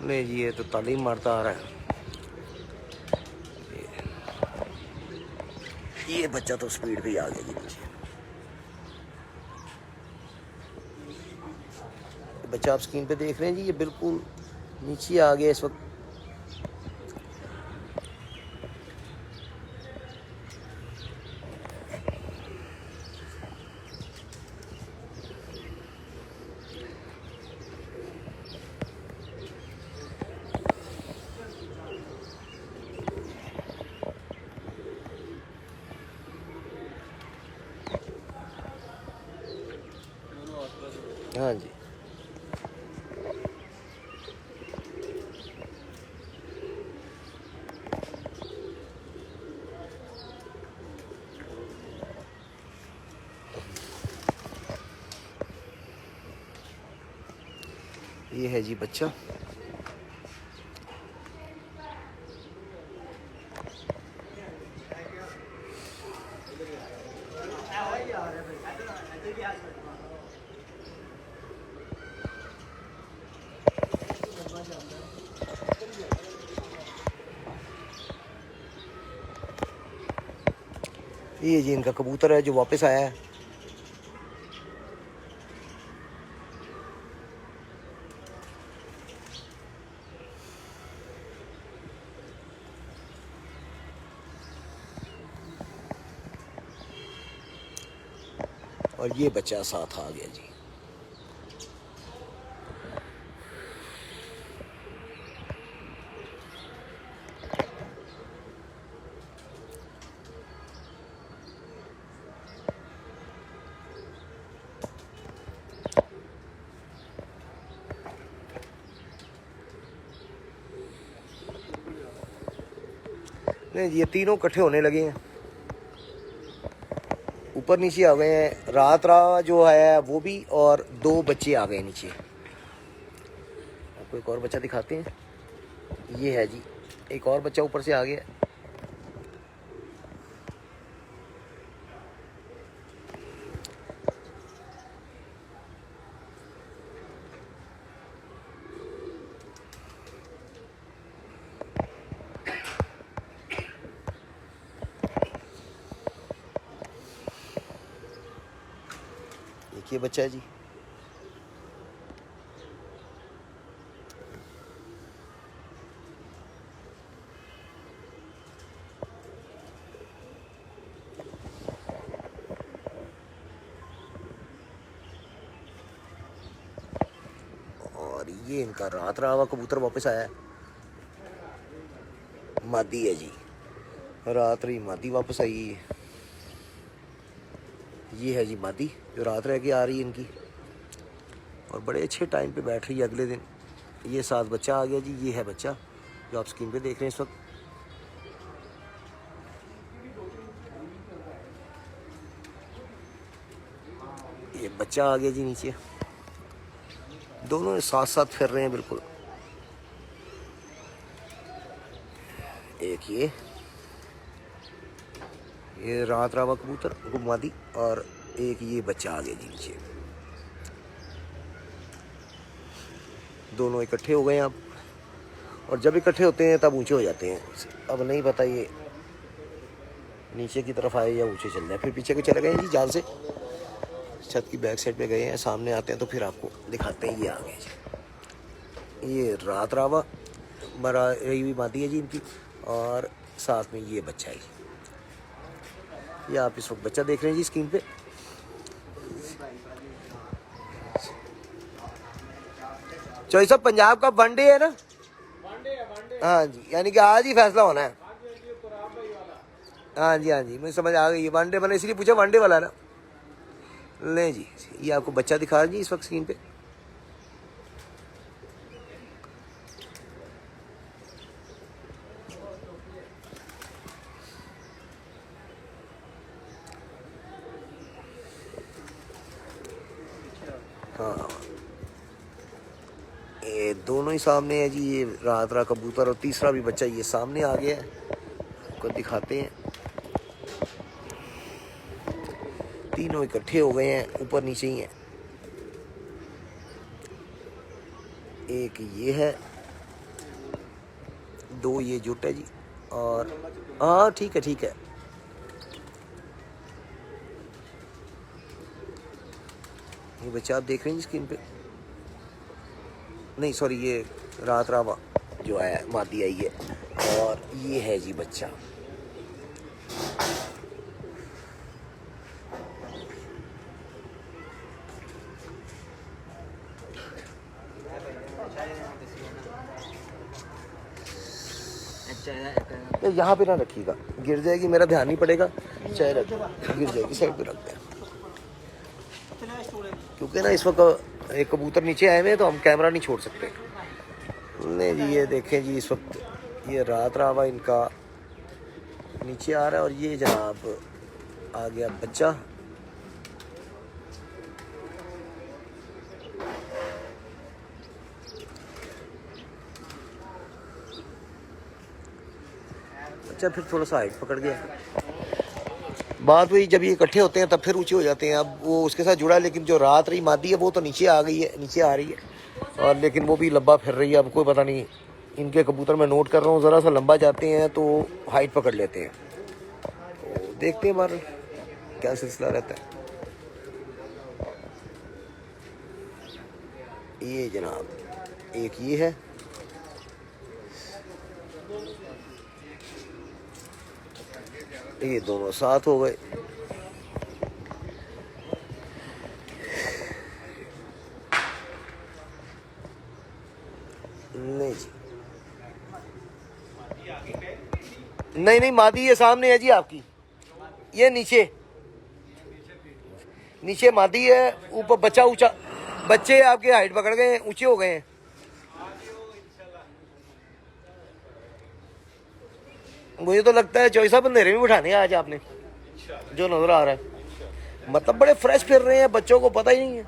नहीं जी, ये तो तालीम मारता आ रहा है। ये बच्चा तो स्पीड पे ही आ गया जी नीचे। बच्चा आप स्क्रीन पे देख रहे हैं जी, ये बिल्कुल नीचे आ गया इस वक्त। हाँ जी, ये है जी बच्चा। ये जी इनका कबूतर है जो वापस आया है। और ये बच्चा साथ आ गया जी। नहीं जी, ये तीनों इकट्ठे होने लगे हैं, ऊपर नीचे आ गए हैं। रात रहा जो है वो भी, और दो बच्चे आ गए नीचे। आपको एक और बच्चा दिखाते हैं, ये है जी एक और बच्चा ऊपर से आ गया। एक ये बच्चा है जी। और ये इनका रात रहा हुआ कबूतर वापस आया है, मादी है जी। रात रही मादी वापस आई है। ये है जी मादी जो रात रह के आ रही है इनकी, और बड़े अच्छे टाइम पे बैठ रही है अगले दिन। ये साथ बच्चा आ गया जी, ये है बच्चा जो आप स्क्रीन पे देख रहे हैं इस वक्त। ये बच्चा आ गया जी नीचे, दोनों साथ साथ फिर रहे हैं बिल्कुल। एक ये रात रावा कबूतर गुमादी, और एक ये बच्चा आ गया जी नीचे। दोनों इकट्ठे हो गए अब, और जब इकट्ठे होते हैं तब ऊंचे हो जाते हैं। अब नहीं पता ये नीचे की तरफ आए या ऊंचे चल रहे हैं। फिर पीछे को चले गए जी, जाल से छत की बैक साइड पे गए हैं। सामने आते हैं तो फिर आपको दिखाते हैं। ये आ गए जी, ये रात रावा मरा रही हुई मादी है जी इनकी, और साथ में ये बच्चा है जी। ये आप इस वक्त बच्चा देख रहे हैं जी स्क्रीन पे। चौधरी साहब पंजाब का वनडे है ना? हाँ जी, यानी कि आज ही फैसला होना है। हाँ जी हाँ जी, मुझे समझ आ गई। वनडे मैंने इसलिए पूछा, वनडे वाला ना। ले जी, ये आपको बच्चा दिखा रहा जी इस वक्त स्क्रीन पे। हाँ, ये दोनों ही सामने है जी, ये रात रा कबूतर, और तीसरा भी बच्चा ये सामने आ गया है। आपको दिखाते हैं, तीनों इकट्ठे हो गए हैं, ऊपर नीचे ही हैं। एक ये है, दो ये जुट है जी, और हाँ ठीक है ठीक है। ये बच्चा आप देख रहे हैं जी स्क्रीन पे। नहीं सॉरी, ये रात रावा जो है मादी आई है, और ये है जी बच्चा। तो यहाँ पे ना रखिएगा, गिर जाएगी, मेरा ध्यान नहीं पड़ेगा। चाहे गिर जाएगी, साइड पे रखते हैं। क्योंकि ना इस वक्त एक कबूतर नीचे आए हुए हैं तो हम कैमरा नहीं छोड़ सकते। नहीं जी, ये देखें जी, इस वक्त ये रात रावा इनका नीचे आ रहा है, और ये जनाब आ गया बच्चा। बच्चा फिर थोड़ा सा हाइट पकड़ गया। बात हुई जब ये इकट्ठे होते हैं तब फिर ऊंचे हो जाते हैं। अब वो उसके साथ जुड़ा है, लेकिन जो रात रही मादी है वो तो नीचे आ गई है, नीचे आ रही है, और लेकिन वो भी लंबा फिर रही है। अब कोई पता नहीं, इनके कबूतर मैं नोट कर रहा हूँ, ज़रा सा लंबा जाते हैं तो हाइट पकड़ लेते हैं। तो देखते हैं बार क्या सिलसिला रहता है। ये जनाब एक ये है, ये दोनों साथ हो गए। नहीं जी, नहीं मादी ये सामने है जी आपकी, ये नीचे नीचे मादी है, ऊपर बच्चा ऊंचा। बच्चे आपके हाइट पकड़ गए हैं, ऊंचे हो गए हैं। मुझे तो लगता है चौधरी साहब अंधेरे में बिठाने आज आपने, जो नजर आ रहा है। मतलब बड़े फ्रेश फिर रहे हैं, बच्चों को पता ही नहीं है।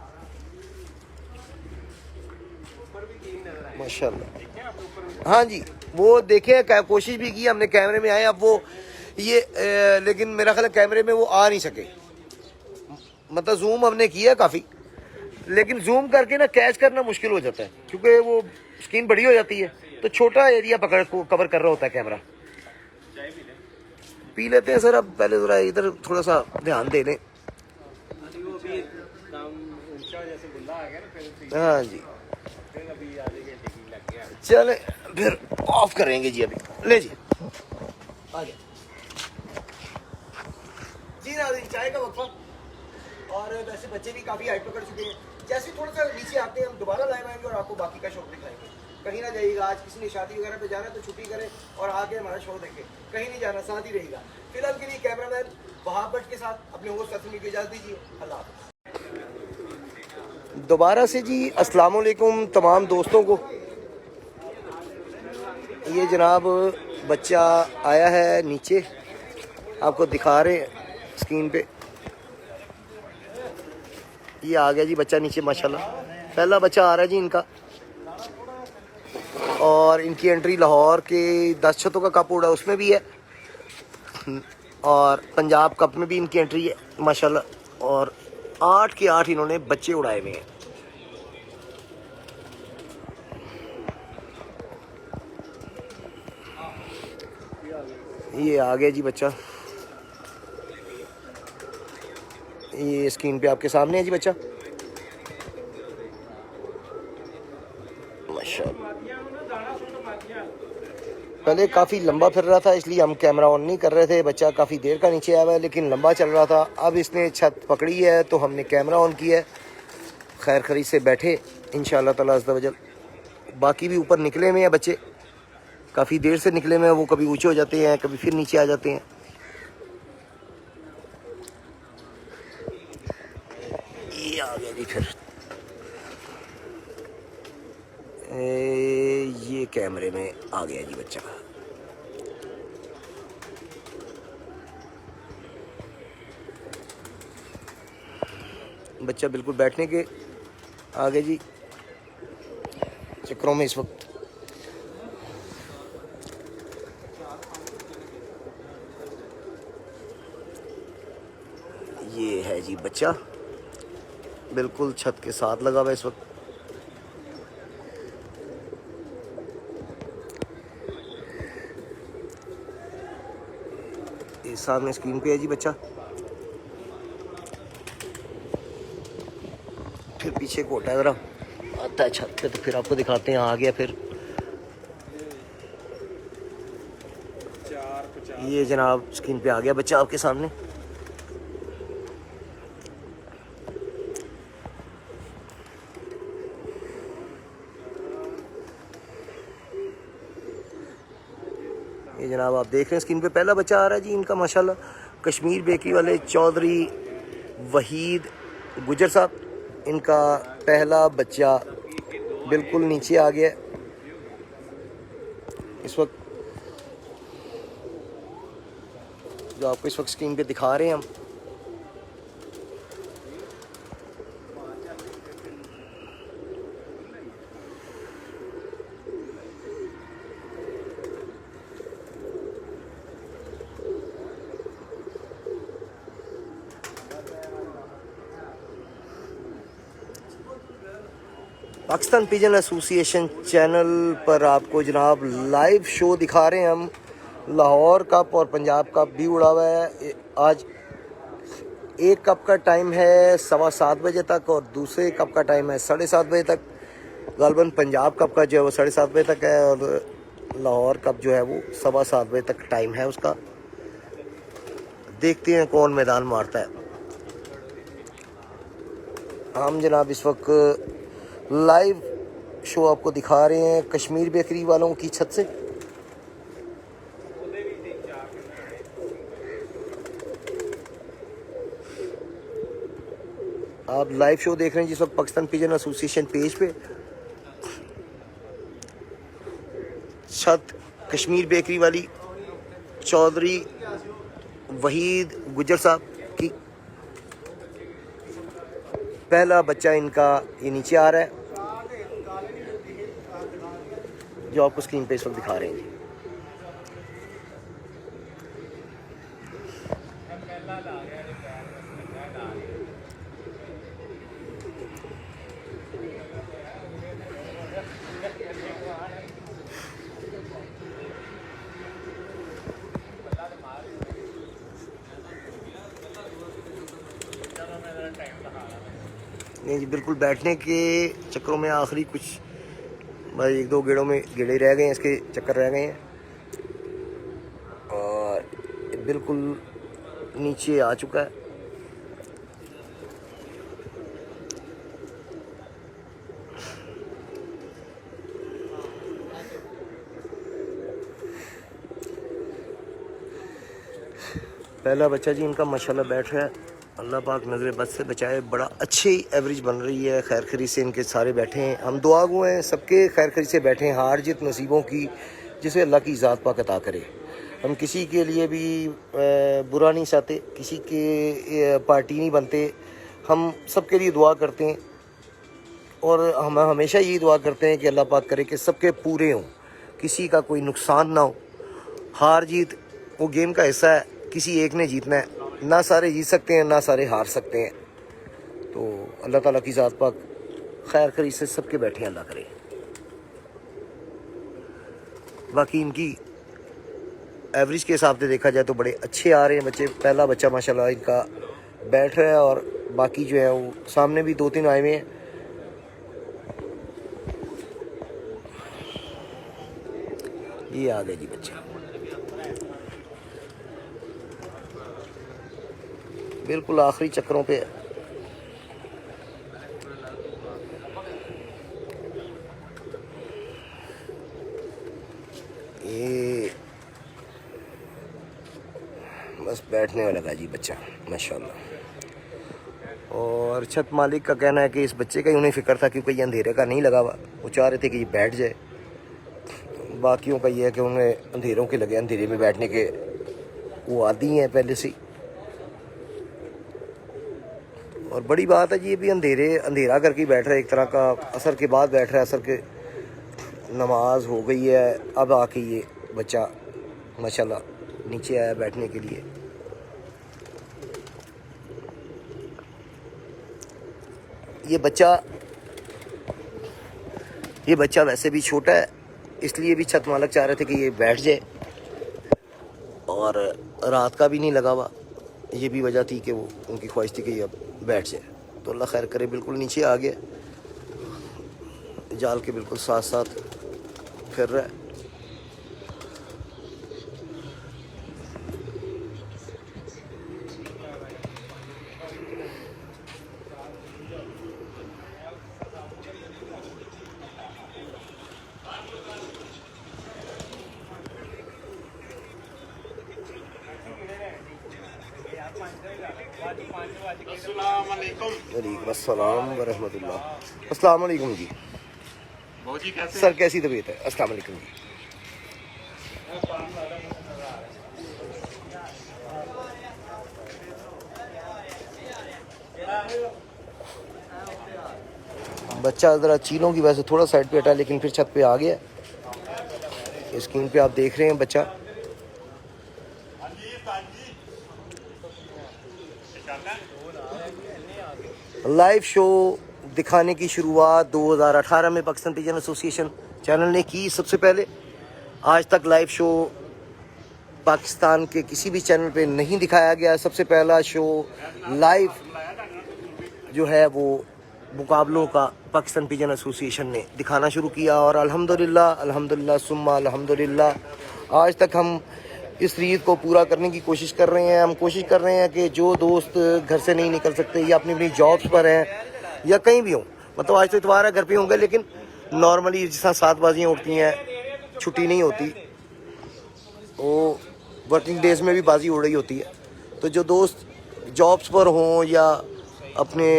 माशाल्लाह। हाँ जी, वो देखे, कोशिश भी की हमने, कैमरे में आए। अब वो ये लेकिन मेरा ख्याल कैमरे में वो आ नहीं सके। मतलब जूम हमने किया काफ़ी, लेकिन जूम करके ना कैच करना मुश्किल हो जाता है, क्योंकि वो स्क्रीन बड़ी हो जाती है, तो छोटा एरिया पकड़ को कवर कर रहा होता है कैमरा। पी लेते हैं सर, अब पहले ज़रा इधर थोड़ा सा ध्यान दे लें। हाँ जी, चले फिर ऑफ करेंगे जी अभी। ले जी आ गया जी ना, चाय का वक्फा। और वैसे बच्चे भी काफ़ी हाइट पकड़ चुके हैं। जैसे थोड़ा सा नीचे आते हैं हम दोबारा लाइव आएंगे और आपको बाकी का शौक दिखाएंगे। कहीं ना जाइएगा। आज किसी ने शादी वगैरह पे जाना है तो छुट्टी करें और आके हमारा शो देखें, कहीं नहीं जाना, साथ ही रहेगा। फिलहाल के लिए कैमरामैन वहाब भट्ट के साथ अपने होस्ट असमी की इजाज़त दीजिए। अल्लाह हाफ़िज़। दोबारा से जी अस्सलाम वालेकुम तमाम दोस्तों को। ये जनाब बच्चा आया है नीचे, आपको दिखा रहे हैं स्क्रीन पे। ये आ गया जी बच्चा नीचे माशाल्लाह। पहला बच्चा आ रहा है जी इनका, और इनकी एंट्री लाहौर के 10 छतों का कप उड़ा उसमें भी है, और पंजाब कप में भी इनकी एंट्री है माशाल्लाह। और 8 के 8 इन्होंने बच्चे उड़ाए हुए हैं। ये आ गया जी बच्चा, ये स्क्रीन पे आपके सामने है जी बच्चा माशाल्लाह। पहले काफ़ी लंबा फिर रहा था इसलिए हम कैमरा ऑन नहीं कर रहे थे। बच्चा काफ़ी देर का नीचे आया हुआ है लेकिन लंबा चल रहा था। अब इसने छत पकड़ी है तो हमने कैमरा ऑन किया है। खैर खरीद से बैठे इंशाअल्लाह ताला अज़्ज़ व जल। बाकी भी ऊपर निकले हुए हैं बच्चे, काफ़ी देर से निकले हुए हैं। वो कभी ऊँचे हो जाते हैं, कभी फिर नीचे आ जाते हैं। ये आ गया जी फिर ये कैमरे में आ गया जी बच्चा। बच्चा बिल्कुल बैठने के आगे जी चक्रों में इस वक्त। ये है जी बच्चा बिल्कुल छत के साथ लगा हुआ है इस वक्त। ये सामने स्क्रीन पे है जी बच्चा। फिर पीछे को हटा जरा, आता है छत पे तो फिर आपको दिखाते हैं। आ गया फिर ये जनाब स्क्रीन पे आ गया बच्चा आपके सामने। ये जनाब आप देख रहे हैं स्क्रीन पे पहला बच्चा आ रहा है जी इनका माशाल्लाह। कश्मीर बेकरी वाले चौधरी वहीद गुजर साहब, इनका पहला बच्चा बिल्कुल नीचे आ गया इस वक्त, जो आपको इस वक्त स्क्रीन पे दिखा रहे हैं हम। पाकिस्तान पिजन एसोसिएशन चैनल पर आपको जनाब लाइव शो दिखा रहे हैं हम। लाहौर कप और पंजाब कप भी उड़ा हुआ है। आज एक कप का टाइम है 7:15 बजे तक और दूसरे कप का टाइम है 7:30 बजे तक। गालबन पंजाब कप का जो है वो 7:30 बजे तक है और लाहौर कप जो है वो 7:15 बजे तक टाइम है उसका। देखते हैं कौन मैदान मारता है। हम जनाब इस वक्त लाइव शो आपको दिखा रहे हैं कश्मीर बेकरी वालों की छत से। आप लाइव शो देख रहे हैं जिस वक्त पाकिस्तान पिजन एसोसिएशन पेज पे। छत कश्मीर बेकरी वाली चौधरी वहीद गुजर साहब की। पहला बच्चा इनका ये नीचे आ रहा है जो आपको स्क्रीन पे इस वक्त दिखा रहे हैं जी। नहीं जी बिल्कुल बैठने के चक्करों में आखिरी कुछ भाई 1-2 गेड़ों में गेड़े रह गए हैं, इसके चक्कर रह गए हैं और बिल्कुल नीचे आ चुका है। पहला बच्चा जी इनका माशाल्लाह बैठ रहा है, अल्लाह पाक नज़र बद से बचाए। बड़ा अच्छी एवरेज बन रही है, खैर खरी से इनके सारे बैठे हैं। हम दुआ गो हैं सबके खैर खरी से बैठे हैं, हार जीत नसीबों की जिसे अल्लाह की ज़ात पाक अता करे। हम किसी के लिए भी बुरा नहीं चाहते, किसी के पार्टी नहीं बनते, हम सबके लिए दुआ करते हैं और हम हमेशा यही दुआ करते हैं कि अल्लाह पाक करे कि सबके पूरे हों, किसी का कोई नुकसान ना हो। हार जीत वो गेम का हिस्सा है, किसी एक ने जीतना है, ना सारे जीत सकते हैं ना सारे हार सकते हैं। तो अल्लाह ताला की ज़ात पाक खैर खरी से सबके बैठे अल्लाह करे। बाकी इनकी एवरेज के हिसाब से देखा जाए तो बड़े अच्छे आ रहे हैं बच्चे। पहला बच्चा माशाल्लाह इनका बैठ रहा है और बाकी जो है वो सामने भी 2-3 आए हुए हैं। ये आ गए जी बच्चा, बिल्कुल आखिरी चक्करों पे। ये बस बैठने वाला था जी बच्चा माशाल्लाह। और छत मालिक का कहना है कि इस बच्चे का ही उन्हें फ़िक्र था क्योंकि ये अंधेरे का नहीं लगा हुआ, वो चाह रहे थे कि ये बैठ जाए। बाकियों का ये है कि उन्हें अंधेरों के लगे, अंधेरे में बैठने के वो आदी हैं पहले से। और बड़ी बात है जी, ये भी अंधेरा करके बैठ रहा है, एक तरह का असर के बाद बैठ रहा है। असर के नमाज हो गई है, अब आके ये बच्चा माशाल्लाह नीचे आया बैठने के लिए। ये बच्चा वैसे भी छोटा है, इसलिए भी छत मालक चाह रहे थे कि ये बैठ जाए और रात का भी नहीं लगा हुआ। ये भी वजह थी कि वो उनकी ख्वाहिश थी कि ये अब बैठ जाए। तो अल्लाह खैर करे, बिल्कुल नीचे आ गया, जाल के बिल्कुल साथ साथ फिर रहा है। वालेकुम अस्सलाम व रहमतुल्लाह। अस्सलाम वालेकुम जी। जी कैसे सर कैसी तबीयत है? अस्सलाम वालेकुम जी। बच्चा ज़रा चीलों की वजह से थोड़ा साइड पे हटा, लेकिन फिर छत पे आ गया। स्क्रीन पे आप देख रहे हैं बच्चा। लाइव शो दिखाने की शुरुआत 2018 में पाकिस्तान पिजन एसोसिएशन चैनल ने की सबसे पहले। आज तक लाइव शो पाकिस्तान के किसी भी चैनल पे नहीं दिखाया गया। सबसे पहला शो लाइव जो है वो मुकाबलों का पाकिस्तान पिजन एसोसिएशन ने दिखाना शुरू किया और अल्हम्दुलिल्लाह सुम्मा अल्हम्दुलिल्लाह आज तक हम इस रीत को पूरा करने की कोशिश कर रहे हैं। हम कोशिश कर रहे हैं कि जो दोस्त घर से नहीं निकल सकते या अपनी अपनी जॉब्स पर हैं या कहीं भी हों, मतलब आज तो इतवार है घर पे होंगे, लेकिन नॉर्मली जिस तरह 7 बाजियाँ उठती हैं, छुट्टी नहीं होती, वो वर्किंग डेज में भी बाजी उड़ रही होती है। तो जो दोस्त जॉब्स पर हों या अपने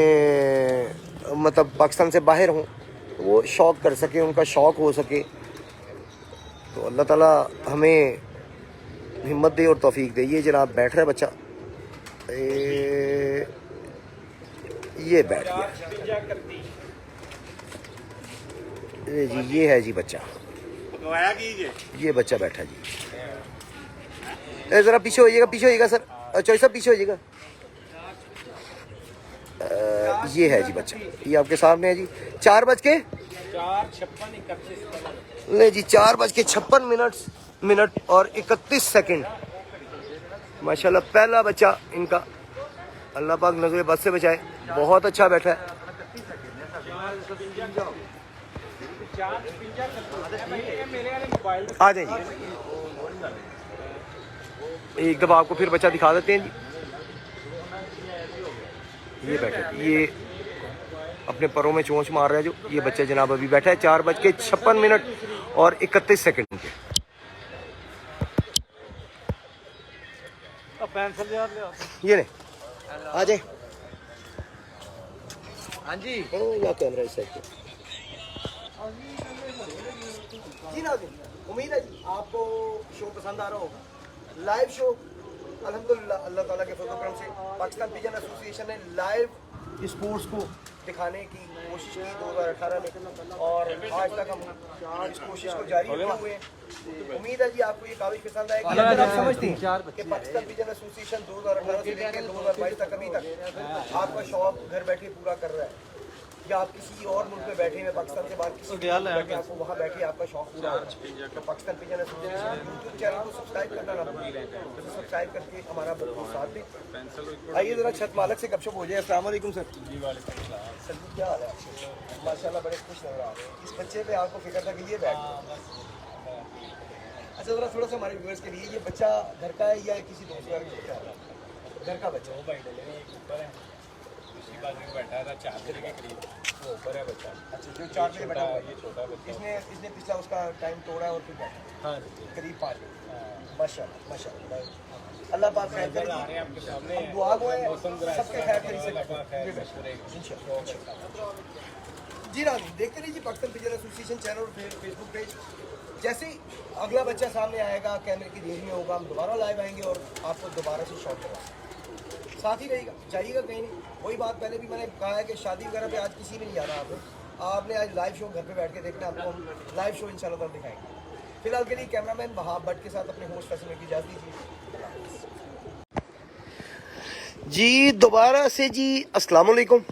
मतलब पाकिस्तान से बाहर हों, वो शौक़ कर सकें, उनका शौक़ हो सके। तो अल्लाह ताला हमें हिम्मत दे और तौफीक दे। ये जनाब बैठ रहा है बच्चा, ये बैठ गया जी। ये है जी बच्चा, ये बच्चा बैठा जी। ज़रा पीछे होइएगा सर, चौधरी साहब पीछे होइएगा। ये है जी बच्चा, ये आपके सामने है जी। 4:56 ले जी, 4:56 मिनट और 31 सेकंड। माशाल्लाह पहला बच्चा इनका, अल्लाह पाक नजर बद से बचाए, बहुत अच्छा बैठा है। आ जाइए, एक दफ़ा आपको फिर बच्चा दिखा देते हैं जी। ये बैठा, ये अपने परों में चोंच मार रहा है जो ये बच्चा जनाब अभी बैठा है। 4:56 और 31 सेकंड पे। पेंसिल यार ले आओ। ये ले आ जाए। हाँ जी या कैमरा इस साइड पे। जी नाज़रीन, उम्मीद है जी आपको शो पसंद आ रहा होगा। लाइव शो अल्हम्दुलिल्लाह अल्लाह ताला के फजल करम से पाकिस्तान पिजन एसोसिएशन ने लाइव स्पोर्ट्स को दिखाने की कोशिश की 2018 में, और आज तक हम इस कोशिश को जारी रखे हुए हैं। उम्मीद है जी आपको ये काबिल पसंद आएगी। अगर आप समझते हैं कि पाकिस्तान पिजन एसोसिएशन 2018 से लेकर 2022 तक अभी तक आपका शौक घर बैठे पूरा कर रहा है, या आप किसी और मुल्क में बैठे हैं, पाकिस्तान से बाहर किसी मुल्क में बैठे आपको वहाँ बैठे आपका शौक पूरा हो रहा है, तो Pakistan pigeon association YouTube channel को सब्सक्राइब करना ना भूलिए। तो सब्सक्राइब करके हमारा बिल्कुल साथ दें। आइए जरा छत मालक से गपशप हो जाए। अस्सलाम वालेकुम सर। जी वालेकुम सलाम। सर जी क्या हाल है आपके? माशाल्लाह बड़े खुश नजर आ रहे हैं। इस बच्चे पे आपको फिक्र था कि ये बैठ गया। अच्छा जरा थोड़ा सा हमारे व्यूअर्स के लिए, ये बच्चा घर का है या किसी दोस्त का बच्चा है? घर का बच्चा। दो भाई डले हैं, एक ऊपर है, दूसरी बाजू में बैठा था 4 बजे के करीब, वो ऊपर है बच्चा। अच्छा जो 4 बजे बैठा हुआ है, ये छोटा बच्चा। इसने पिछला उसका टाइम तोड़ा और फिर बैठा हाँ जी। करीब 5 बजे। माशाल्लाह माशाल्लाह, अल्लाह पाक खैर करे। आ रहे हैं आपके सामने, हम दुआ गो हैं मौसम सबके खैर करी से इंशाल्लाह। जी नाज़रीन, देखते रहिए पाकिस्तान पिजन एसोसिएशन चैनल और फेसबुक पेज। जैसे ही अगला बच्चा सामने आएगा, कैमरे की रेंज में होगा, हम दोबारा लाइव आएंगे और आपको दोबारा से शॉट करवाएंगे। साथ ही रहेगा, जाइएगा कहीं नहीं। वही बात पहले भी मैंने कहा है कि शादी वगैरह पे आज किसी में नहीं जाना आपने आज लाइव शो घर पे बैठ के देखना, आपको हम लाइव शो इंशाल्लाह ताला दिखाएंगे। फिलहाल के लिए कैमरामैन वहाब भट्ट के साथ अपने होस्ट फैसले की इजाज़त दीजिए। जी दोबारा से जी अस्सलाम वालेकुम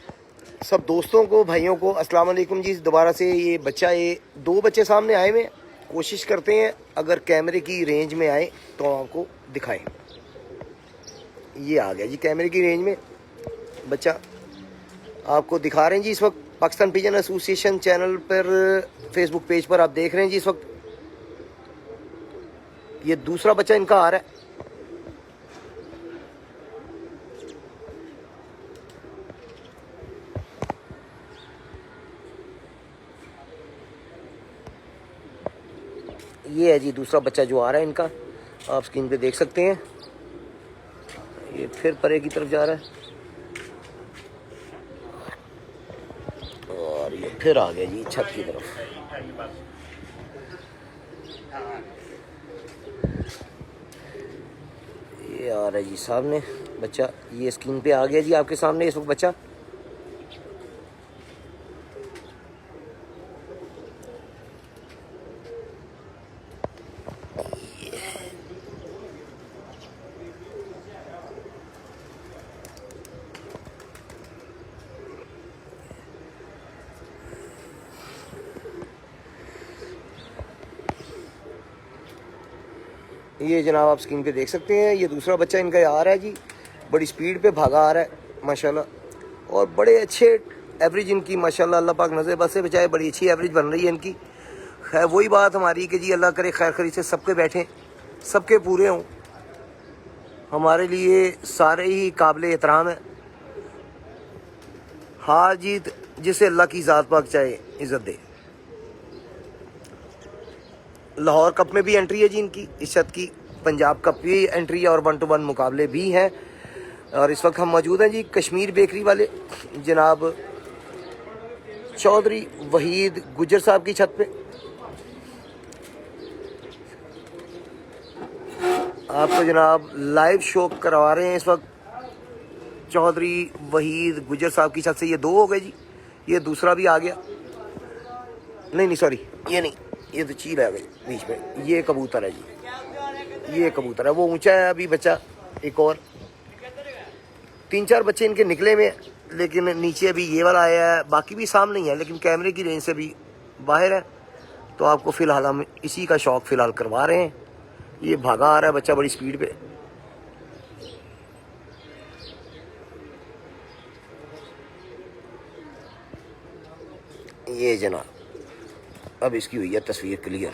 सब दोस्तों को, भाइयों को अस्सलाम वालेकुम जी। दोबारा से ये बच्चा, ये 2 बच्चे सामने आए हुए, कोशिश करते हैं अगर कैमरे की रेंज में आए तो आपको दिखाएं। ये आ गया जी कैमरे की रेंज में बच्चा, आपको दिखा रहे हैं जी इस वक्त। पाकिस्तान पिजन एसोसिएशन चैनल पर, फेसबुक पेज पर आप देख रहे हैं जी इस वक्त। ये दूसरा बच्चा इनका आ रहा है। ये है जी दूसरा बच्चा जो आ रहा है इनका, आप स्क्रीन पे देख सकते हैं। ये फिर परे की तरफ जा रहा है और ये फिर आ गया जी छत की तरफ। ये आ रहा है जी सामने बच्चा, ये स्क्रीन पे आ गया जी आपके सामने इस वक्त बच्चा। ये जनाब आप स्क्रीन पे देख सकते हैं, ये दूसरा बच्चा इनका आ रहा है जी, बड़ी स्पीड पे भागा आ रहा है माशाल्लाह, और बड़े अच्छे एवरेज इनकी माशाल्लाह, अल्लाह पाक नज़र बद से बचाए, बड़ी अच्छी एवरेज बन रही है इनकी। खैर वही बात हमारी कि जी अल्लाह करे खैर खरी से सबके बैठें, सबके पूरे हों। हमारे लिए सारे ही काबिल एहतराम है। हार जीत जिसे अल्लाह की ज़ात पाक चाहे इज़्ज़त दे। लाहौर कप में भी एंट्री है जी इनकी, इस छत की। पंजाब कप भी एंट्री है और 1-to-1 मुकाबले भी हैं। और इस वक्त हम मौजूद हैं जी कश्मीर बेकरी वाले जनाब चौधरी वहीद गुजर साहब की छत पे। आपको जनाब लाइव शो करवा रहे हैं इस वक्त चौधरी वहीद गुजर साहब की छत से। ये 2 हो गए जी, ये दूसरा भी आ गया। नहीं सॉरी, ये नहीं, ये तो चील है बीच में। ये कबूतर है जी, ये कबूतर है, वो ऊंचा है अभी बच्चा। एक और 3-4 बच्चे इनके निकले में, लेकिन नीचे अभी ये वाला आया है, बाकी भी सामने ही है लेकिन कैमरे की रेंज से भी बाहर है। तो आपको फ़िलहाल हम इसी का शौक़ फ़िलहाल करवा रहे हैं। ये भागा आ रहा है बच्चा बड़ी स्पीड पे। ये जनाब अब इसकी हुई है तस्वीर क्लियर।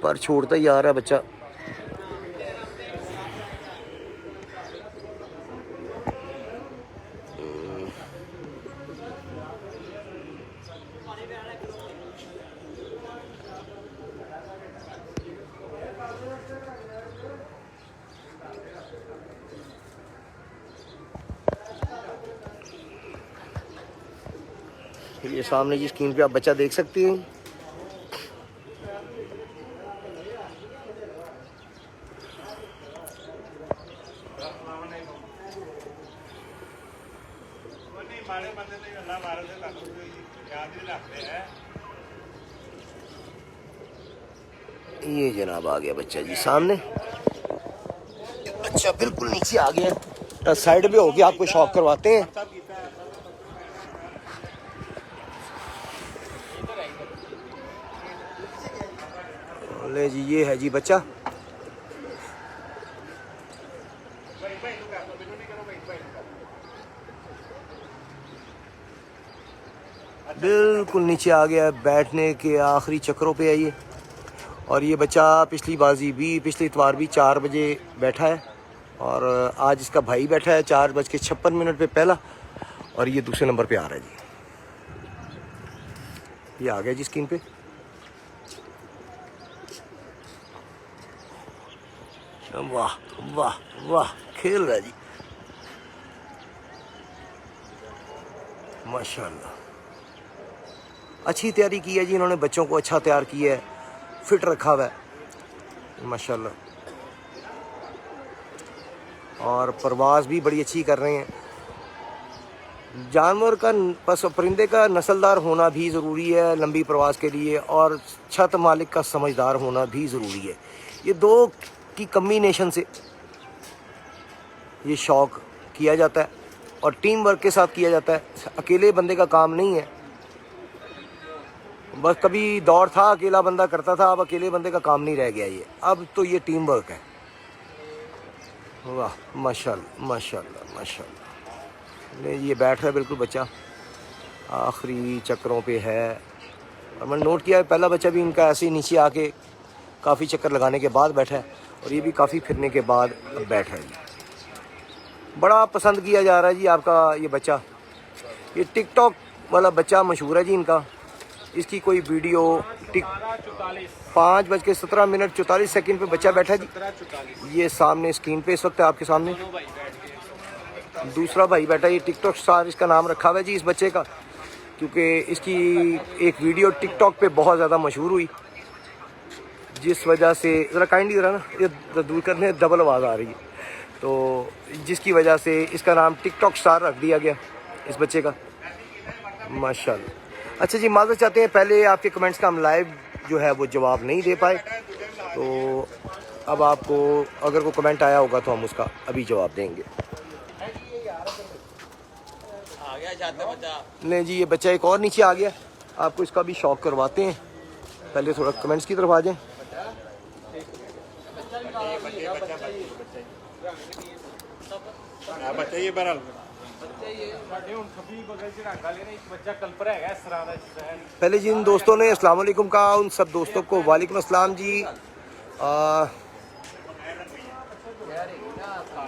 पर छोड़ता ही आ रहा है बच्चा। ये सामने जी स्क्रीन पे आप बच्चा देख सकते हैं। ये जनाब आ गया बच्चा जी सामने। बच्चा बिल्कुल नीचे आ गया, साइड में हो गया, आपको शॉक करवाते हैं। ले जी ये है जी बच्चा। बिल्कुल नीचे आ गया, बैठने के आखिरी चक्रों पे है ये। और ये बच्चा पिछली बाजी भी, पिछले इतवार भी 4 बजे बैठा है, और आज इसका भाई बैठा है 4:56 पे पहला, और ये दूसरे नंबर पे आ रहा है जी। ये आ गया जी स्क्रीन पे। वाह वाह वाह, खेल रहा है जी माशाल्लाह। अच्छी तैयारी की है जी इन्होंने, बच्चों को अच्छा तैयार किया है, फिट रखा हुआ है माशाल्लाह। और परवाज़ भी बड़ी अच्छी कर रहे हैं। जानवर का बस परिंदे का नस्लदार होना भी ज़रूरी है लंबी प्रवास के लिए, और छत मालिक का समझदार होना भी ज़रूरी है। ये दो की कम्बिनेशन से ये शौक़ किया जाता है, और टीम वर्क के साथ किया जाता है। अकेले बंदे का काम नहीं है, बस कभी दौर था अकेला बंदा करता था, अब अकेले बंदे का काम नहीं रह गया ये, अब तो ये टीम वर्क है। वाह माशाल्लाह माशाल्लाह माशाल्लाह। नहीं ये बैठ रहा है बिल्कुल बच्चा, आखिरी चक्रों पे है। और मैंने नोट किया है पहला बच्चा भी इनका ऐसे ही नीचे आके काफ़ी चक्कर लगाने के बाद बैठा है, और ये भी काफ़ी फिरने के बाद अब बैठा है जी। बड़ा पसंद किया जा रहा है जी आपका ये बच्चा। ये टिकटॉक वाला बच्चा मशहूर है जी इनका। इसकी कोई वीडियो 5:17:44 पे बच्चा बैठा है जी। ये सामने स्क्रीन पे इस वक्त है आपके सामने। दूसरा भाई बैठा है, ये टिकटॉक स्टार इसका नाम रखा हुआ है जी इस बच्चे का, क्योंकि इसकी एक वीडियो टिकटॉक पे बहुत ज़्यादा मशहूर हुई, जिस वजह से ज़रा काइंडली ज़रा ना ये दूर करने डबल आवाज़ आ रही है, तो जिसकी वजह से इसका नाम टिकटॉक स्टार रख दिया गया इस बच्चे का माशाल्लाह। अच्छा जी, माज़रत चाहते हैं, पहले आपके कमेंट्स का हम लाइव जो है वो जवाब नहीं दे पाए, तो अब आपको अगर कोई कमेंट आया होगा तो हम उसका अभी जवाब देंगे। नहीं जी ये बच्चा एक और नीचे आ गया, आपको इसका भी शौक करवाते हैं। पहले थोड़ा कमेंट्स की तरफ आ जाएं। पहले जिन दोस्तों ने अस्सलाम वालेकुम कहा, उन सब दोस्तों को वालेकुम अस्सलाम जी।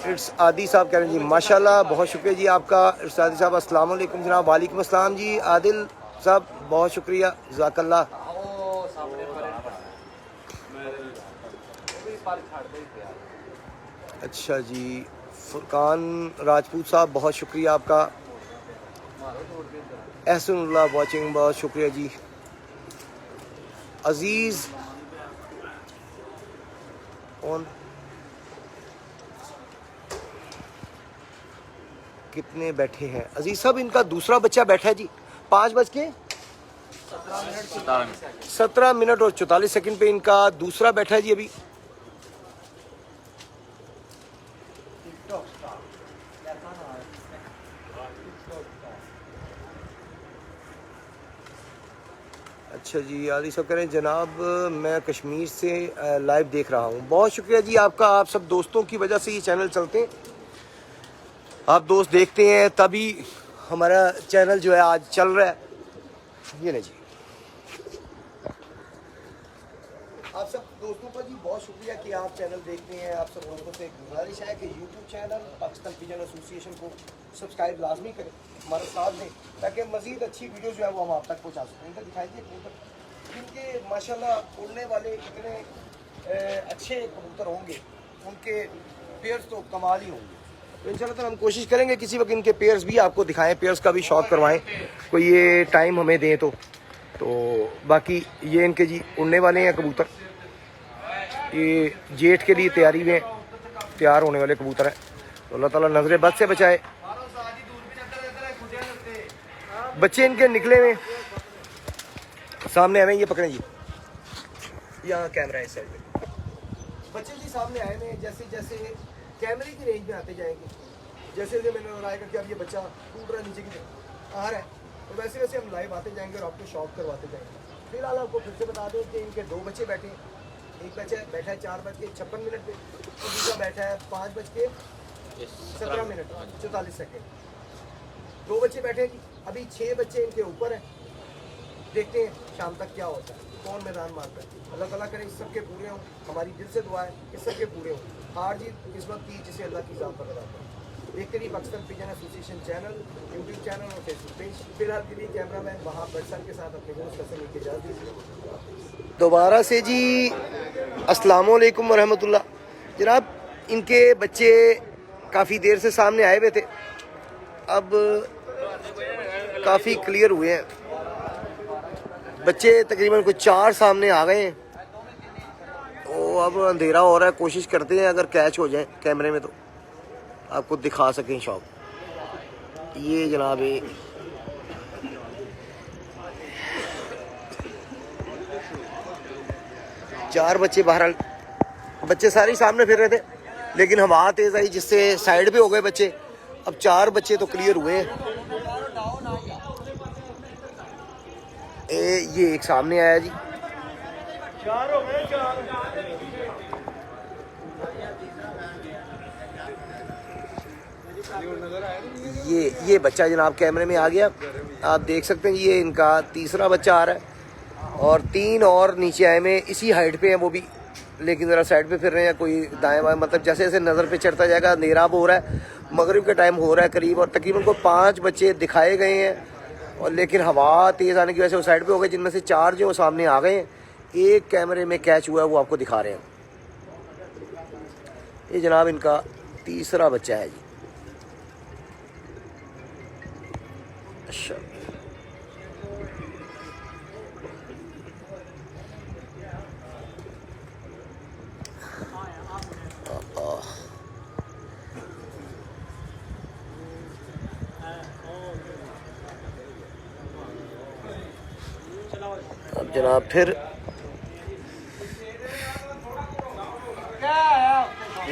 इट्स आदि साहब कह रहे हैं जी माशाल्लाह, बहुत शुक्रिया जी आपका। इट्स आदि साहब अस्सलाम वालेकुम जनाब। वालेकुम अस्सलाम जी आदिल साहब, बहुत शुक्रिया, जज़ाकल्लाह। अच्छा जी, फुरकान राजपूत साहब बहुत शुक्रिया आपका। एहसनुल्लाह वाचिंग, बहुत शुक्रिया जी। अजीज़ कौन, कितने बैठे हैं अजीज साहब? इनका दूसरा बच्चा बैठा है जी 5:17 और 44 सेकंड पे इनका दूसरा बैठा है जी अभी। अच्छा जी, आदि साहब कह रहे हैं जनाब मैं कश्मीर से लाइव देख रहा हूँ। बहुत शुक्रिया जी आपका। आप सब दोस्तों की वजह से ये चैनल चलते हैं, आप दोस्त देखते हैं तभी हमारा चैनल जो है आज चल रहा है। ये नहीं जी, आप सब दोस्तों का जी बहुत शुक्रिया कि आप चैनल देखते हैं। आप सब दोस्तों से गुजारिश है कि YouTube channel Pakistan pigeon association को सब्सक्राइब लाजमी करें, हमारा साथ दें, ताकि मज़ीद अच्छी वीडियो जो है वो हम आप तक पहुँचा सकें। इनका दिखाई दिए कबूतर, जिनके माशाल्लाह उड़ने वाले इतने अच्छे कबूतर होंगे, उनके पेयर्स तो कमाल ही होंगे। तो इंशाल्लाह ताला हम कोशिश करेंगे किसी वक्त इनके पेयर्स भी आपको दिखाएं, पेयर्स का भी शौक करवाएं, कोई ये टाइम हमें दें तो बाकी ये इनके जी उड़ने वाले हैं कबूतर, ये जेठ के लिए तैयारी में तैयार होने वाले कबूतर हैं। तो अल्लाह ताला नजर बद से बचाए। बच्चे इनके निकले हुए सामने आए, ये पकड़े जी, यहाँ कैमरा है इस साइड में। बच्चे जी सामने आए हुए, जैसे जैसे कैमरे की रेंज में आते जाएंगे, जैसे जैसे मैंने बताया कि अब ये बच्चा टूट रहा है, नीचे की तरफ आ रहा है, तो वैसे वैसे हम लाइव आते जाएंगे और आपको शौक करवाते जाएंगे। फिलहाल आपको फिर से बता दें कि इनके 2 बच्चे बैठे हैं, एक बच्चा बैठा है 4:56 पे और दूसरा बैठा है 5:17 44 सेकेंड। 2 बच्चे बैठे हैं जी, अभी 6 बच्चे इनके ऊपर हैं। देखते हैं शाम तक क्या होता है, कौन मैदान मारता है। अल्लाह ताला करे इस सबके पूरे हों, हमारी दिल से दुआ है कि सबके पूरे हों। हार जीत किस्मत की जिसे अल्लाह की ज़ात पर लगाता है। देखते रहिए Pakistan pigeon association channel, YouTube channel और फेसबुक पेज। फिलहाल के लिए कैमरामैन वहाँ बटसन के साथ अपने दोस्त का समय इजाज़त दीजिए। दोबारा से जी अस्सलाम वालेकुम वरहमतुल्लाह। जनाब इनके बच्चे काफ़ी देर से सामने आए हुए थे, अब काफ़ी क्लियर हुए हैं। बच्चे तकरीबन कुछ 4 सामने आ गए हैं। तो अब अंधेरा हो रहा है, कोशिश करते हैं अगर कैच हो जाए कैमरे में तो आपको दिखा सकें शौक। ये जनाब ये चार बच्चे, बहरहाल बच्चे सारे ही सामने फिर रहे थे, लेकिन हवा तेज़ आई जिससे साइड पे हो गए बच्चे। अब 4 बच्चे तो क्लियर हुए हैं। ये एक सामने आया जी, ये बच्चा जनाब कैमरे में आ गया, आप देख सकते हैं। ये इनका तीसरा बच्चा आ रहा है और 3 और नीचे आए में इसी हाइट पे हैं वो भी, लेकिन ज़रा साइड पे फिर रहे हैं, कोई दाएं बाएं, मतलब जैसे जैसे नज़र पे चढ़ता जाएगा। अंधेरा हो रहा है, मगरिब का टाइम हो रहा है करीब, और तकरीबन को 5 बच्चे दिखाए गए हैं, और लेकिन हवा तेज़ आने की वजह से वो साइड पे हो गए, जिनमें से 4 जो सामने आ गए हैं। एक कैमरे में कैच हुआ है, वो आपको दिखा रहे हैं। ये जनाब इनका तीसरा बच्चा है जी। अच्छा अब जनाब फिर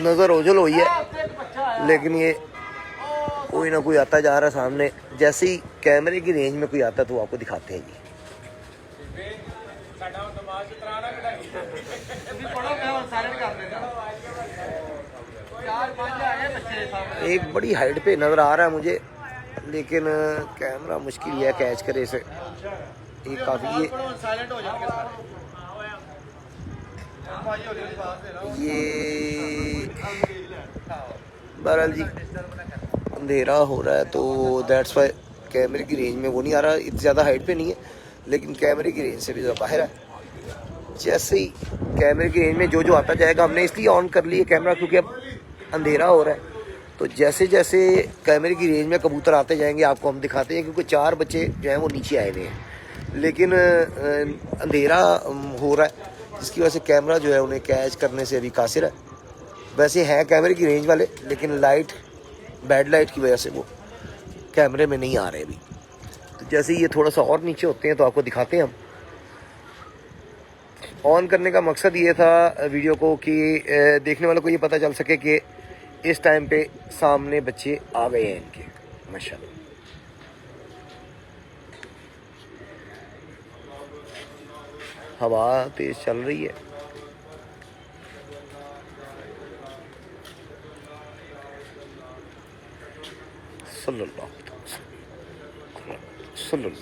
नज़र ओझल हुई है, लेकिन ये कोई ना कोई आता जा रहा है सामने। जैसे ही कैमरे की रेंज में कोई आता है तो आपको दिखाते हैं जी। एक बड़ी हाइट पे नज़र आ रहा है मुझे, लेकिन कैमरा मुश्किल है कैच करे इसे। ये काफ़ी ये बहरहाल जी अंधेरा हो रहा है तो दैट्स वाई कैमरे की रेंज में वो नहीं आ रहा। इतनी ज़्यादा हाइट पे नहीं है, लेकिन कैमरे की रेंज से भी बाहर है। जैसे ही कैमरे की रेंज में जो जो आता जाएगा, हमने इसलिए ऑन कर लिया कैमरा क्योंकि अब अंधेरा हो रहा है। तो जैसे जैसे कैमरे की रेंज में कबूतर आते जाएंगे आपको हम दिखाते हैं, क्योंकि 4 बच्चे जो हैं वो नीचे आए हुए हैं, लेकिन अंधेरा हो रहा है, जिसकी वजह से कैमरा जो है उन्हें कैच करने से अभी कासिर है। वैसे हैं कैमरे की रेंज वाले, लेकिन लाइट, बैड लाइट की वजह से वो कैमरे में नहीं आ रहे अभी। तो जैसे ये थोड़ा सा और नीचे होते हैं तो आपको दिखाते हैं हम। ऑन करने का मकसद ये था वीडियो को कि देखने वालों को ये पता चल सके कि इस टाइम पे सामने बच्चे आ गए हैं इनके, माशाल्लाह। हवा तेज चल रही है। सल्लल्लाहु अलैहि वसल्लम।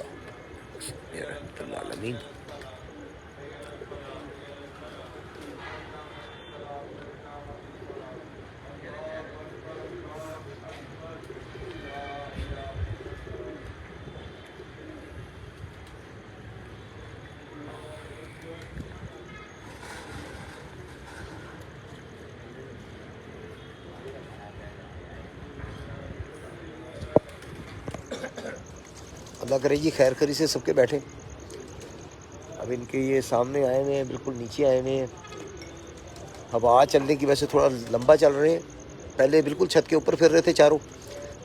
अल्लाह करे ये खैर खरी से सबके बैठे। अब इनके ये सामने आए हुए हैं, बिल्कुल नीचे आए हुए हैं। हवा चलने की वजह से थोड़ा लंबा चल रहे हैं। पहले बिल्कुल छत के ऊपर फिर रहे थे चारों।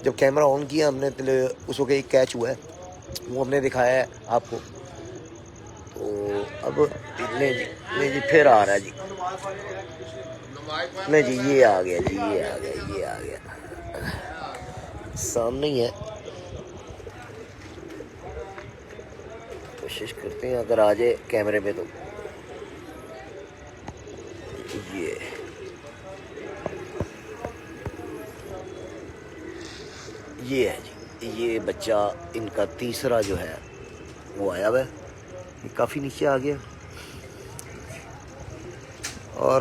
जब कैमरा ऑन किया हमने तो उस वक्त एक कैच हुआ है, वो हमने दिखाया है आपको। तो अब नहीं जी फिर आ रहा है जी, नहीं जी ये आ गया जी, ये आ गया, ये आ गया, सामने ही है। कोशिश करते हैं अगर आ जाए कैमरे में तो। ये है जी, ये बच्चा इनका तीसरा जो है वो आया हुआ है। ये काफ़ी नीचे आ गया। और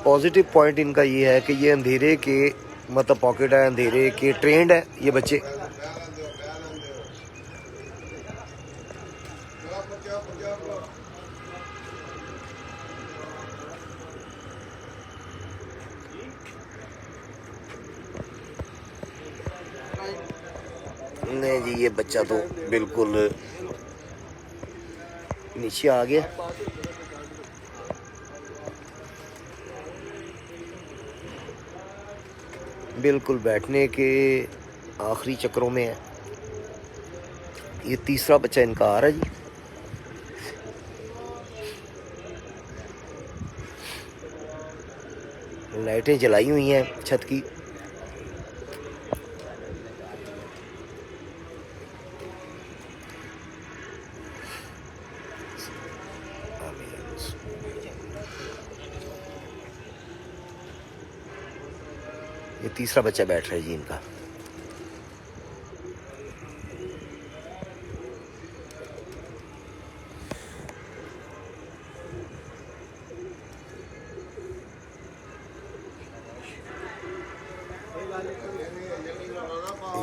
पॉजिटिव पॉइंट इनका ये है कि ये अंधेरे के मतलब पॉकेट है, अंधेरे के ट्रेंड है ये बच्चे। नहीं जी ये बच्चा तो बिल्कुल नीचे आ गया। बिल्कुल बैठने के आखिरी चक्रों में है। ये तीसरा बच्चा इनका आ रहा है जी। लाइटें जलाई हुई हैं छत की। ये तीसरा बच्चा बैठ रहा है जी इनका।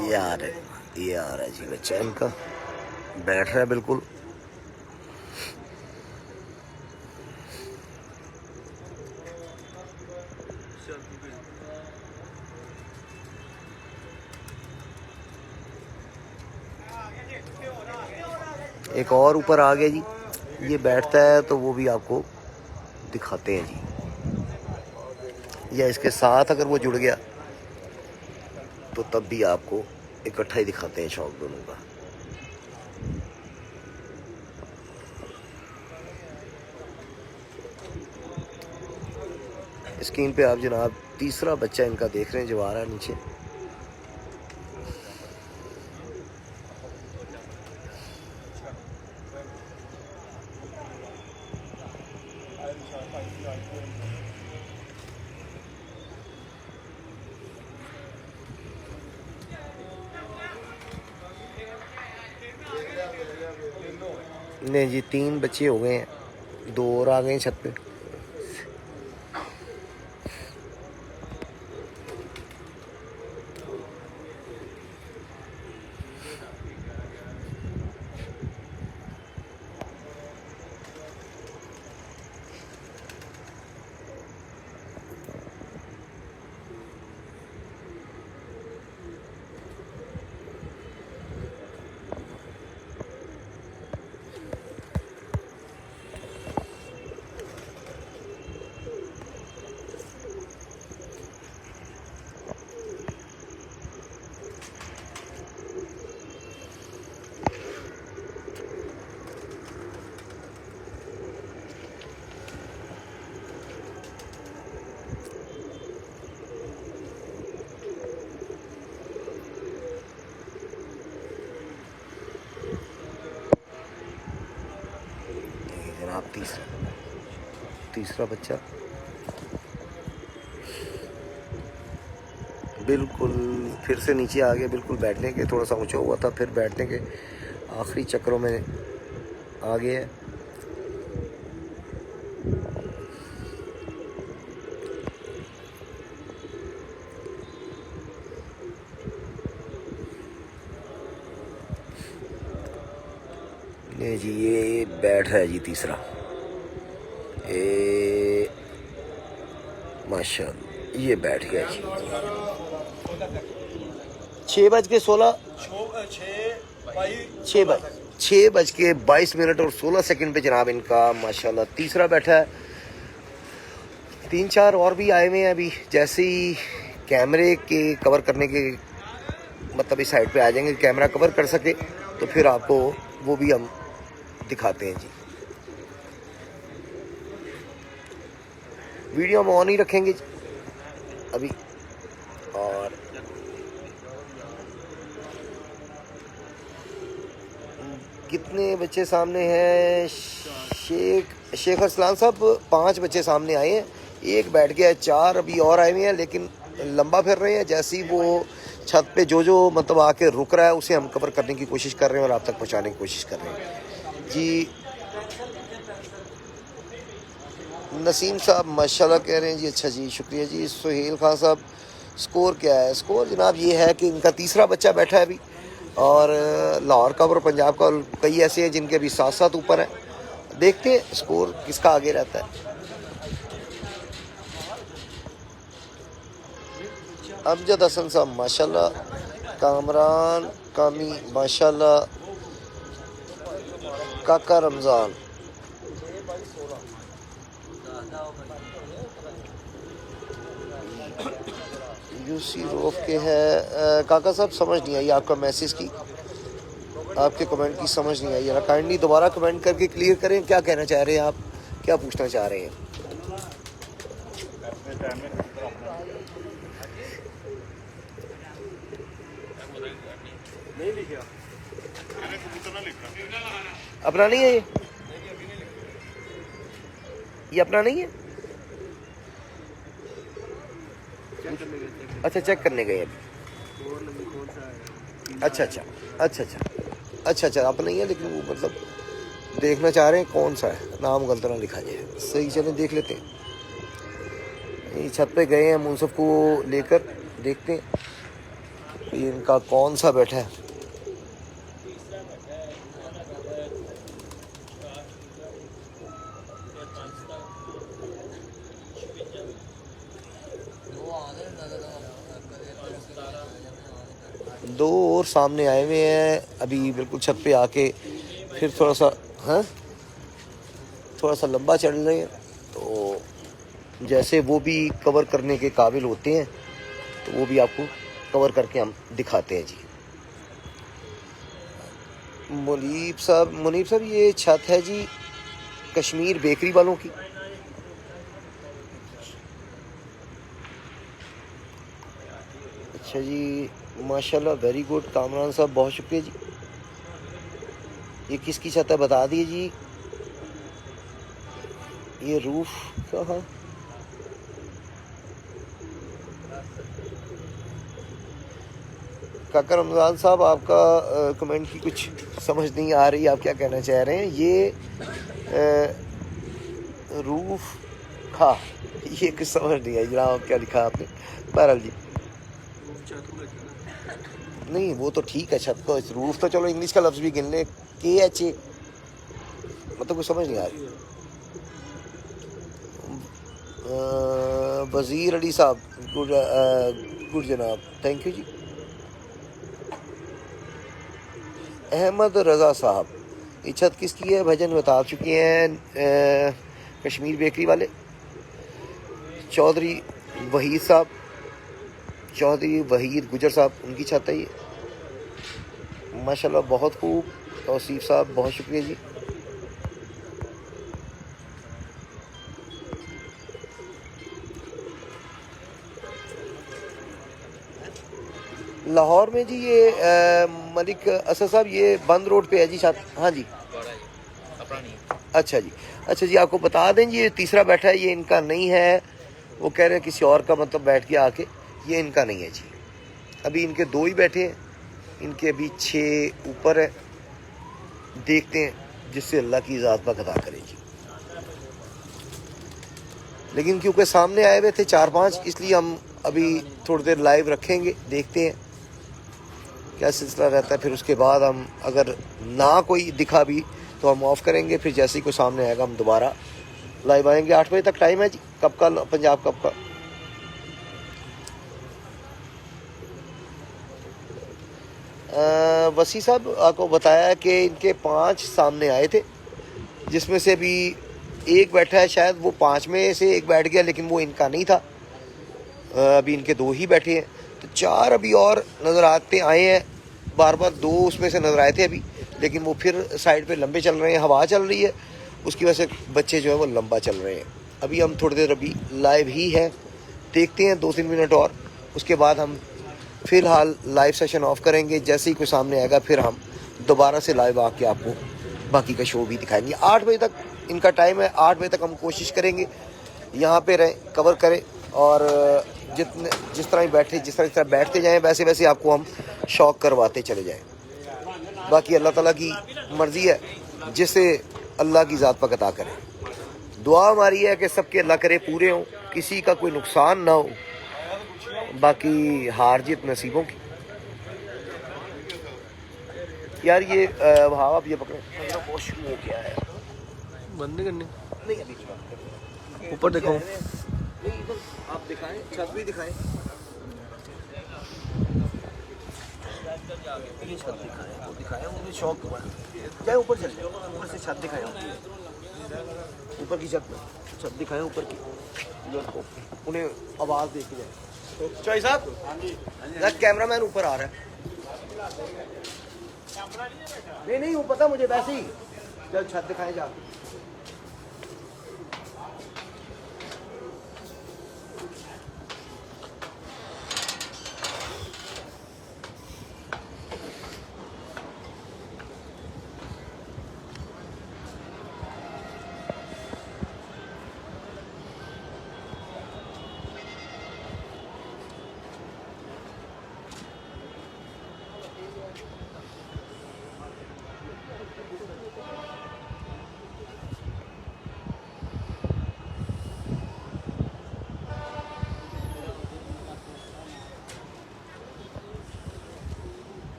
ये आ रहा है जी बच्चा इनका, बैठ रहा है बिल्कुल। एक और ऊपर आ गया जी, ये बैठता है तो वो भी आपको दिखाते हैं जी, या इसके साथ अगर वो जुड़ गया तो तब भी आपको इकट्ठा ही दिखाते हैं शौक दोनों का। स्क्रीन पे आप जनाब तीसरा बच्चा इनका देख रहे हैं जो आ रहा है नीचे। नहीं जी 3 बच्चे हो गए हैं, 2 और आ गए हैं छत पे। जनाब तीसरा बच्चा बिल्कुल फिर से नीचे आ गया। बिल्कुल बैठने के थोड़ा सा ऊंचा हुआ था, फिर बैठने के आखिरी चक्रों में आ गया। ये जी ये बैठ रहा है जी तीसरा। माशाअल्लाह ये बैठ गया जी। 6:16 6:22 और 16 सेकंड पे जनाब इनका माशाल्लाह तीसरा बैठा है। 3-4 और भी आए हुए हैं अभी, जैसे ही कैमरे के कवर करने के मतलब इस साइड पे आ जाएंगे, कैमरा कवर कर सके तो फिर आपको वो भी हम दिखाते हैं जी। वीडियो हम ऑन ही रखेंगे अभी। और कितने बच्चे सामने हैं? शेख अरसलान साहब 5 बच्चे सामने आए हैं, एक बैठ गया है, 4 अभी और आए हुए हैं लेकिन लंबा फिर रहे हैं। जैसे ही वो छत पे जो मतलब आके रुक रहा है उसे हम कवर करने की कोशिश कर रहे हैं और आप तक पहुंचाने की कोशिश कर रहे हैं जी। नसीम साहब माशाल्लाह कह रहे हैं जी, अच्छा जी शुक्रिया जी। सुहेल खान साहब स्कोर क्या है? स्कोर जनाब ये है कि इनका तीसरा बच्चा बैठा है अभी, और लाहौर का और पंजाब का कई ऐसे हैं जिनके अभी 7-7 ऊपर हैं। देखते हैं स्कोर किसका आगे रहता है। अमजद हसन साहब माशाल्लाह, कामरान कामी माशाल्लाह, काका रमज़ान, यूसी रोफ के है। काका साहब समझ नहीं आई आपका मैसेज की, आपके कमेंट की समझ नहीं आई। जरा काइंडली दोबारा कमेंट करके क्लियर करें, क्या कहना चाह रहे हैं आप, क्या पूछना चाह रहे हैं? अपना नहीं है ये अपना नहीं है। अच्छा चेक करने गए अभी। अच्छा अपना नहीं है, लेकिन वो मतलब देखना चाह रहे हैं कौन सा है, नाम गलत ना लिखा जाए। सही चलें देख लेते हैं। ये छत पे गए हैं मुनसफ को लेकर, देखते हैं ये इनका कौन सा बैठा है। दो और सामने आए हुए हैं अभी, बिल्कुल छत पे आके फिर थोड़ा सा लंबा चढ़ रहे हैं, तो जैसे वो भी कवर करने के काबिल होते हैं तो वो भी आपको कवर करके हम दिखाते हैं जी। मुनीब साहब ये छत है जी कश्मीर बेकरी वालों की। अच्छा जी माशाल्लाह, वेरी गुड कामरान साहब, बहुत शुक्रिया जी। ये किसकी छत है बता दिए जी। ये रूफ कहाँ? काका रमज़ान साहब आपका कमेंट की कुछ समझ नहीं आ रही, आप क्या कहना चाह रहे हैं? ये रूफ खा, ये कुछ समझ नहीं आई जनाब, क्या लिखा आपने? बहरहाल जी नहीं वो तो ठीक है, छत को रूफ तो चलो इंग्लिश का लफ्ज़ भी गिन ले, KHA मतलब कुछ समझ नहीं आ रही। वज़ीर अली साहब गुड जनाब, थैंक यू जी। अहमद रज़ा साहब, ये छत किसकी है? भजन बता चुके हैं, कश्मीर बेकरी वाले। चौधरी वहीद गुजर साहब, उनकी छत है ये माशाल्लाह, बहुत खूब। तौसीफ साहब बहुत शुक्रिया जी। लाहौर में जी ये मलिक असद साहब, ये बंद रोड पे है जी छत। हाँ जी अच्छा जी आपको बता दें जी, ये तीसरा बैठा है, ये इनका नहीं है। वो कह रहे हैं किसी और का मतलब बैठ गया आके, ये इनका नहीं है जी। अभी इनके 2 ही बैठे हैं, इनके अभी 6 ऊपर है। देखते हैं जिससे अल्लाह की ज़ात पर अदा करे जी। लेकिन क्योंकि सामने आए हुए थे 4-5, इसलिए हम अभी थोड़ी देर लाइव रखेंगे, देखते हैं क्या सिलसिला रहता है। फिर उसके बाद हम अगर ना कोई दिखा भी तो हम ऑफ करेंगे, फिर जैसे ही कोई सामने आएगा हम दोबारा लाइव आएंगे। 8 बजे तक टाइम है जी। कब का पंजाब कब का? वसी साहब आपको बताया कि इनके 5 सामने आए थे, जिसमें से अभी एक बैठा है, शायद वो 5 में से एक बैठ गया, लेकिन वो इनका नहीं था। अभी इनके 2 ही बैठे हैं, तो 4 अभी और नज़र आए हैं। बार 2 उसमें से नज़र आए थे अभी, लेकिन वो फिर साइड पे लंबे चल रहे हैं। हवा चल रही है, उसकी वजह से बच्चे जो है वो लंबा चल रहे हैं। अभी हम थोड़ी देर अभी लाइव ही है, देखते हैं 2-3 मिनट और, उसके बाद हम फ़िलहाल लाइव सेशन ऑफ करेंगे। जैसे ही कोई सामने आएगा फिर हम दोबारा से लाइव आके आपको बाकी का शो भी दिखाएंगे। 8 बजे तक इनका टाइम है, 8 बजे तक हम कोशिश करेंगे यहाँ पे रहें, कवर करें, और जिस तरह बैठते जाएं वैसे वैसे आपको हम शौक करवाते चले जाएं। बाकी अल्लाह ताला की मर्ज़ी है, जिससे अल्लाह की ज़ात पर अता करे। दुआ हमारी है कि सबके अल्लाह करे पूरे हों, किसी का कोई नुकसान ना हो, बाकी हार जीत नसीबों की। यार ये भाव आप ये पकड़े, वॉशरूम हो गया है, बंद करने नहीं अभी ऊपर देखो, नहीं इधर आप दिखाएं, छत भी दिखाएं, ये छत दिखाएं, उन्हें शौक हुआ चाहे ऊपर चल जाए, ऊपर से छत दिखाएं, ऊपर की छत दिखाएं, ऊपर की, उन्हें आवाज़ दे के जाए। चौधरी साहब, कैमरामैन ऊपर आ रहा है। नहीं वो पता मुझे, वैसे ही जब छत दिखाएं जाके।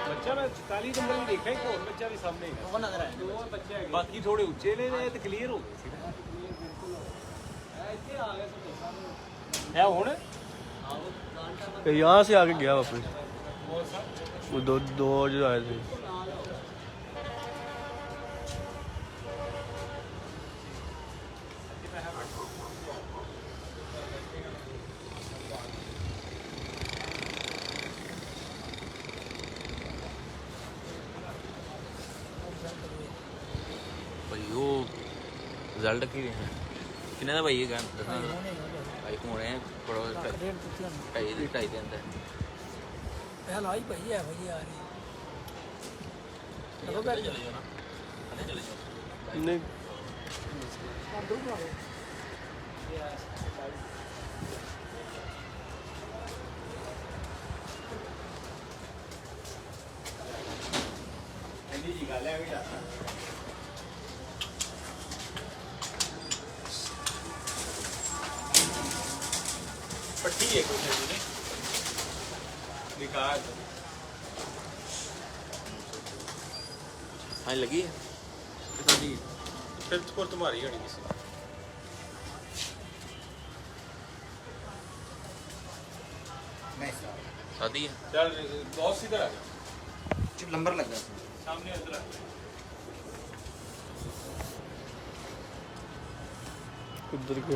बच्चा मैं 40 नंबर भी देखा, एक और बच्चा भी सामने है, वो नजर आया, 2 बच्चे हैं, बाकी थोड़े ऊंचे ने तो क्लियर हो गए है हुन यहाँ से आगे गया वापस, वो दो जो आए थे। भाई वो रिजल्ट की किन्ने दा भाई गन भाई होने बड़ा 2.5 दिन दा पहल आई भाई है भाई आ रही चलो बैठ चले जाओ ना, चले जाओ नहीं पट्टी है कुछ निकाल हाँ लगी है जी, फिर तो तुम्हारी होनी किसी शादी है। चल बहुत सीधा आ जा, नंबर लग गया सामने इधर आ उधर के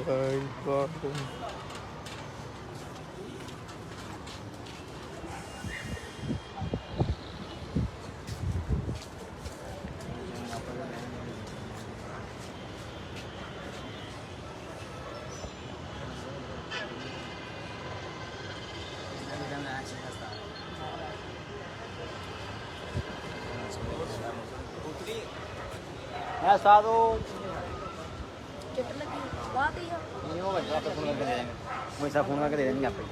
ऐसा तो चिट लगी बात ही है नहीं होगा, आप फोन करके दे देंगे, वैसा फोन करके दे देंगे आपको।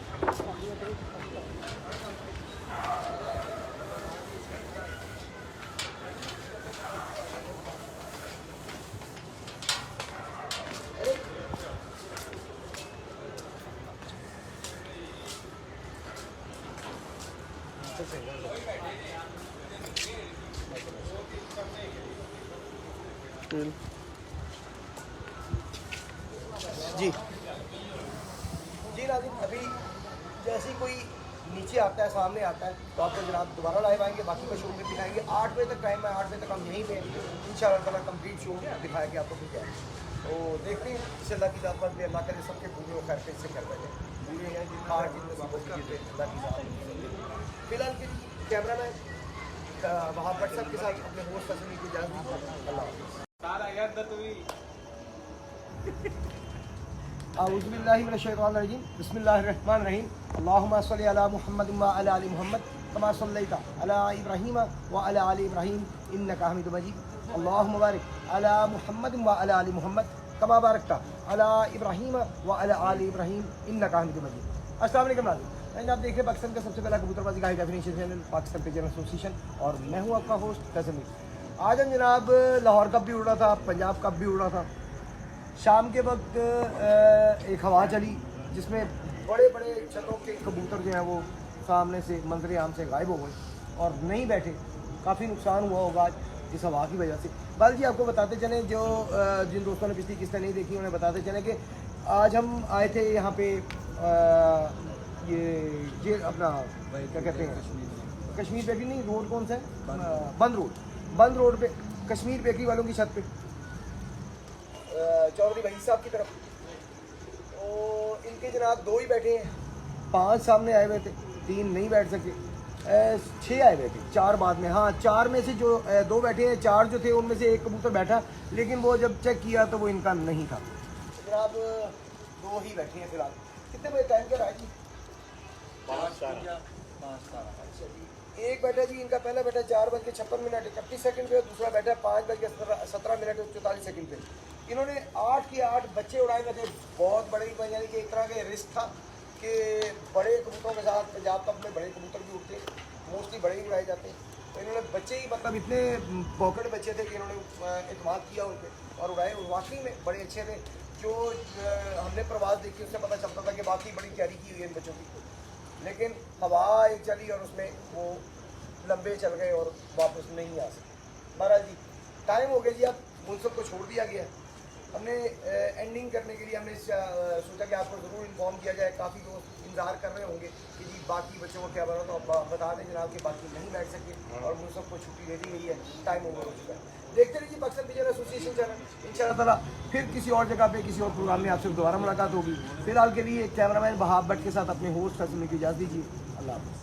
जी अभी जैसे ही कोई नीचे आता है, सामने आता है, तो आपको जनाब दोबारा लाइव आएंगे, बाकी का शो में दिखाएंगे। 8 बजे तक टाइम है, 8 बजे तक हम यहीं पे इंशाअल्लाह ताला कंप्लीट शो दिखाएंगे आपको भी क्या है। तो देखते हैं इस अल्लाह की ज़ात पर भी, अल्लाह करे सबके पूरे और खैर से कर बैठे पूरे हैं कि खार की नसीबत कीजिए अल्लाह की ज़ात। फिलहाल के कैमरा मैन वहाँ पर सब के साथ अपने होस्ट फैसले की इजाज़त दीजिए। अल्लाह हाफ़िज़। सारा यार दर्द हुई औज़ुबिल्लाहिमिनश्शैतानिर्रजीम बिस्मिल्लाहिर्रहमानिर्रहीम अल्लाहुम्मा सल्लि अला मुहम्मद व अला आलि मुहम्मद कमा सल्लैता अला इब्राहीम व अला आलि इब्राहीम इन्नका हमीदुम मजीद अल्लाहुम्मा बारिक अला मुहम्मद व अला आलि मुहम्मद कमा बारकता अला इब्राहीम व अला आलि इब्राहीम इन्नका हमीदुम मजीद। अस्सलाम वालेकुम नाज़रीन, आप देख रहे हैं पाकिस्तान का सबसे पहला कबूतरबाजी का high definition channel Pakistan pigeon association, और मैं हूँ आपका होस्ट फैसल। आज हम जनाब लाहौर कप भी उड़ रहा था, पंजाब कप भी उड़ रहा था। शाम के वक्त एक हवा चली जिसमें बड़े बड़े छतों के कबूतर जो हैं वो सामने से मंजर आम से गायब हो गए और नहीं बैठे। काफ़ी नुकसान हुआ होगा आज इस हवा की वजह से। बल जी आपको बताते चलें, जो जिन दोस्तों ने पिछली किस्तें नहीं देखी उन्हें बताते चलें कि आज हम आए थे यहाँ पे ये अपना क्या कहते हैं, कश्मीर बेकरी नहीं, रोड कौन सा है, बंद रोड पे कश्मीर बेकरी वालों की छत पे चौधरी भाई साहब की तरफ। तो इनके जनाब 2 ही बैठे हैं, 5 सामने आए हुए थे, 3 नहीं बैठ सके, 6 आए हुए थे, 4 बाद में। हाँ 4 में से जो 2 बैठे हैं, 4 जो थे उनमें से एक कबूतर बैठा, लेकिन वो जब चेक किया तो वो इनका नहीं था। जनाब 2 ही बैठे हैं फिलहाल। कितने बजे टाइम क्या रहा है जी? 5:15। एक बैठा जी, इनका पहला बैठा 4:56 31 सेकंड पे, दूसरा बैठा 5:17 44 सेकंड पे। इन्होंने 8 के 8 बच्चे उड़ाए हुए थे। बहुत बड़े, यानी कि एक तरह के रिस्क था कि बड़े कबूतरों के साथ पंजाब कप में बड़े कबूतर भी उड़ते, मोस्टली बड़े ही उड़ाए जाते हैं। तो इन्होंने बच्चे ही मतलब इतने पॉकेट बच्चे थे कि इन्होंने एतमाद किया उन पर और उड़ाए। वाकई में बड़े अच्छे थे। जो हमने प्रवास देखी उससे पता चलता था कि बाकी बड़ी तैयारी की हुई है इन बच्चों की, लेकिन हवा एक चली और उसमें वो लंबे चल गए और वापस नहीं आ सके। महाराज जी टाइम हो गया जी, अब मुनसब को छोड़ दिया गया। हमने एंडिंग करने के लिए हमने सोचा कि आपको ज़रूर इन्फॉर्म किया जाए। काफ़ी दोस्त इंतज़ार कर रहे होंगे कि जी बाकी बच्चों को क्या बना, तो आप बता दें जनाब कि बाकी नहीं बैठ सके और मुनसब को छुट्टी दे दी गई है, टाइम ओवर हो चुका है। देखते रहिए पाकिस्तान पिजन एसोसिएशन चैनल। इंशाअल्लाह ताला फिर किसी और जगह पे किसी और प्रोग्राम में आपसे दोबारा मुलाकात होगी। फिलहाल के लिए कैमरामैन बहाब भट्ट के साथ अपने होस्ट फैसल की इजाज़त दीजिए। अल्लाह हाफ़िज़।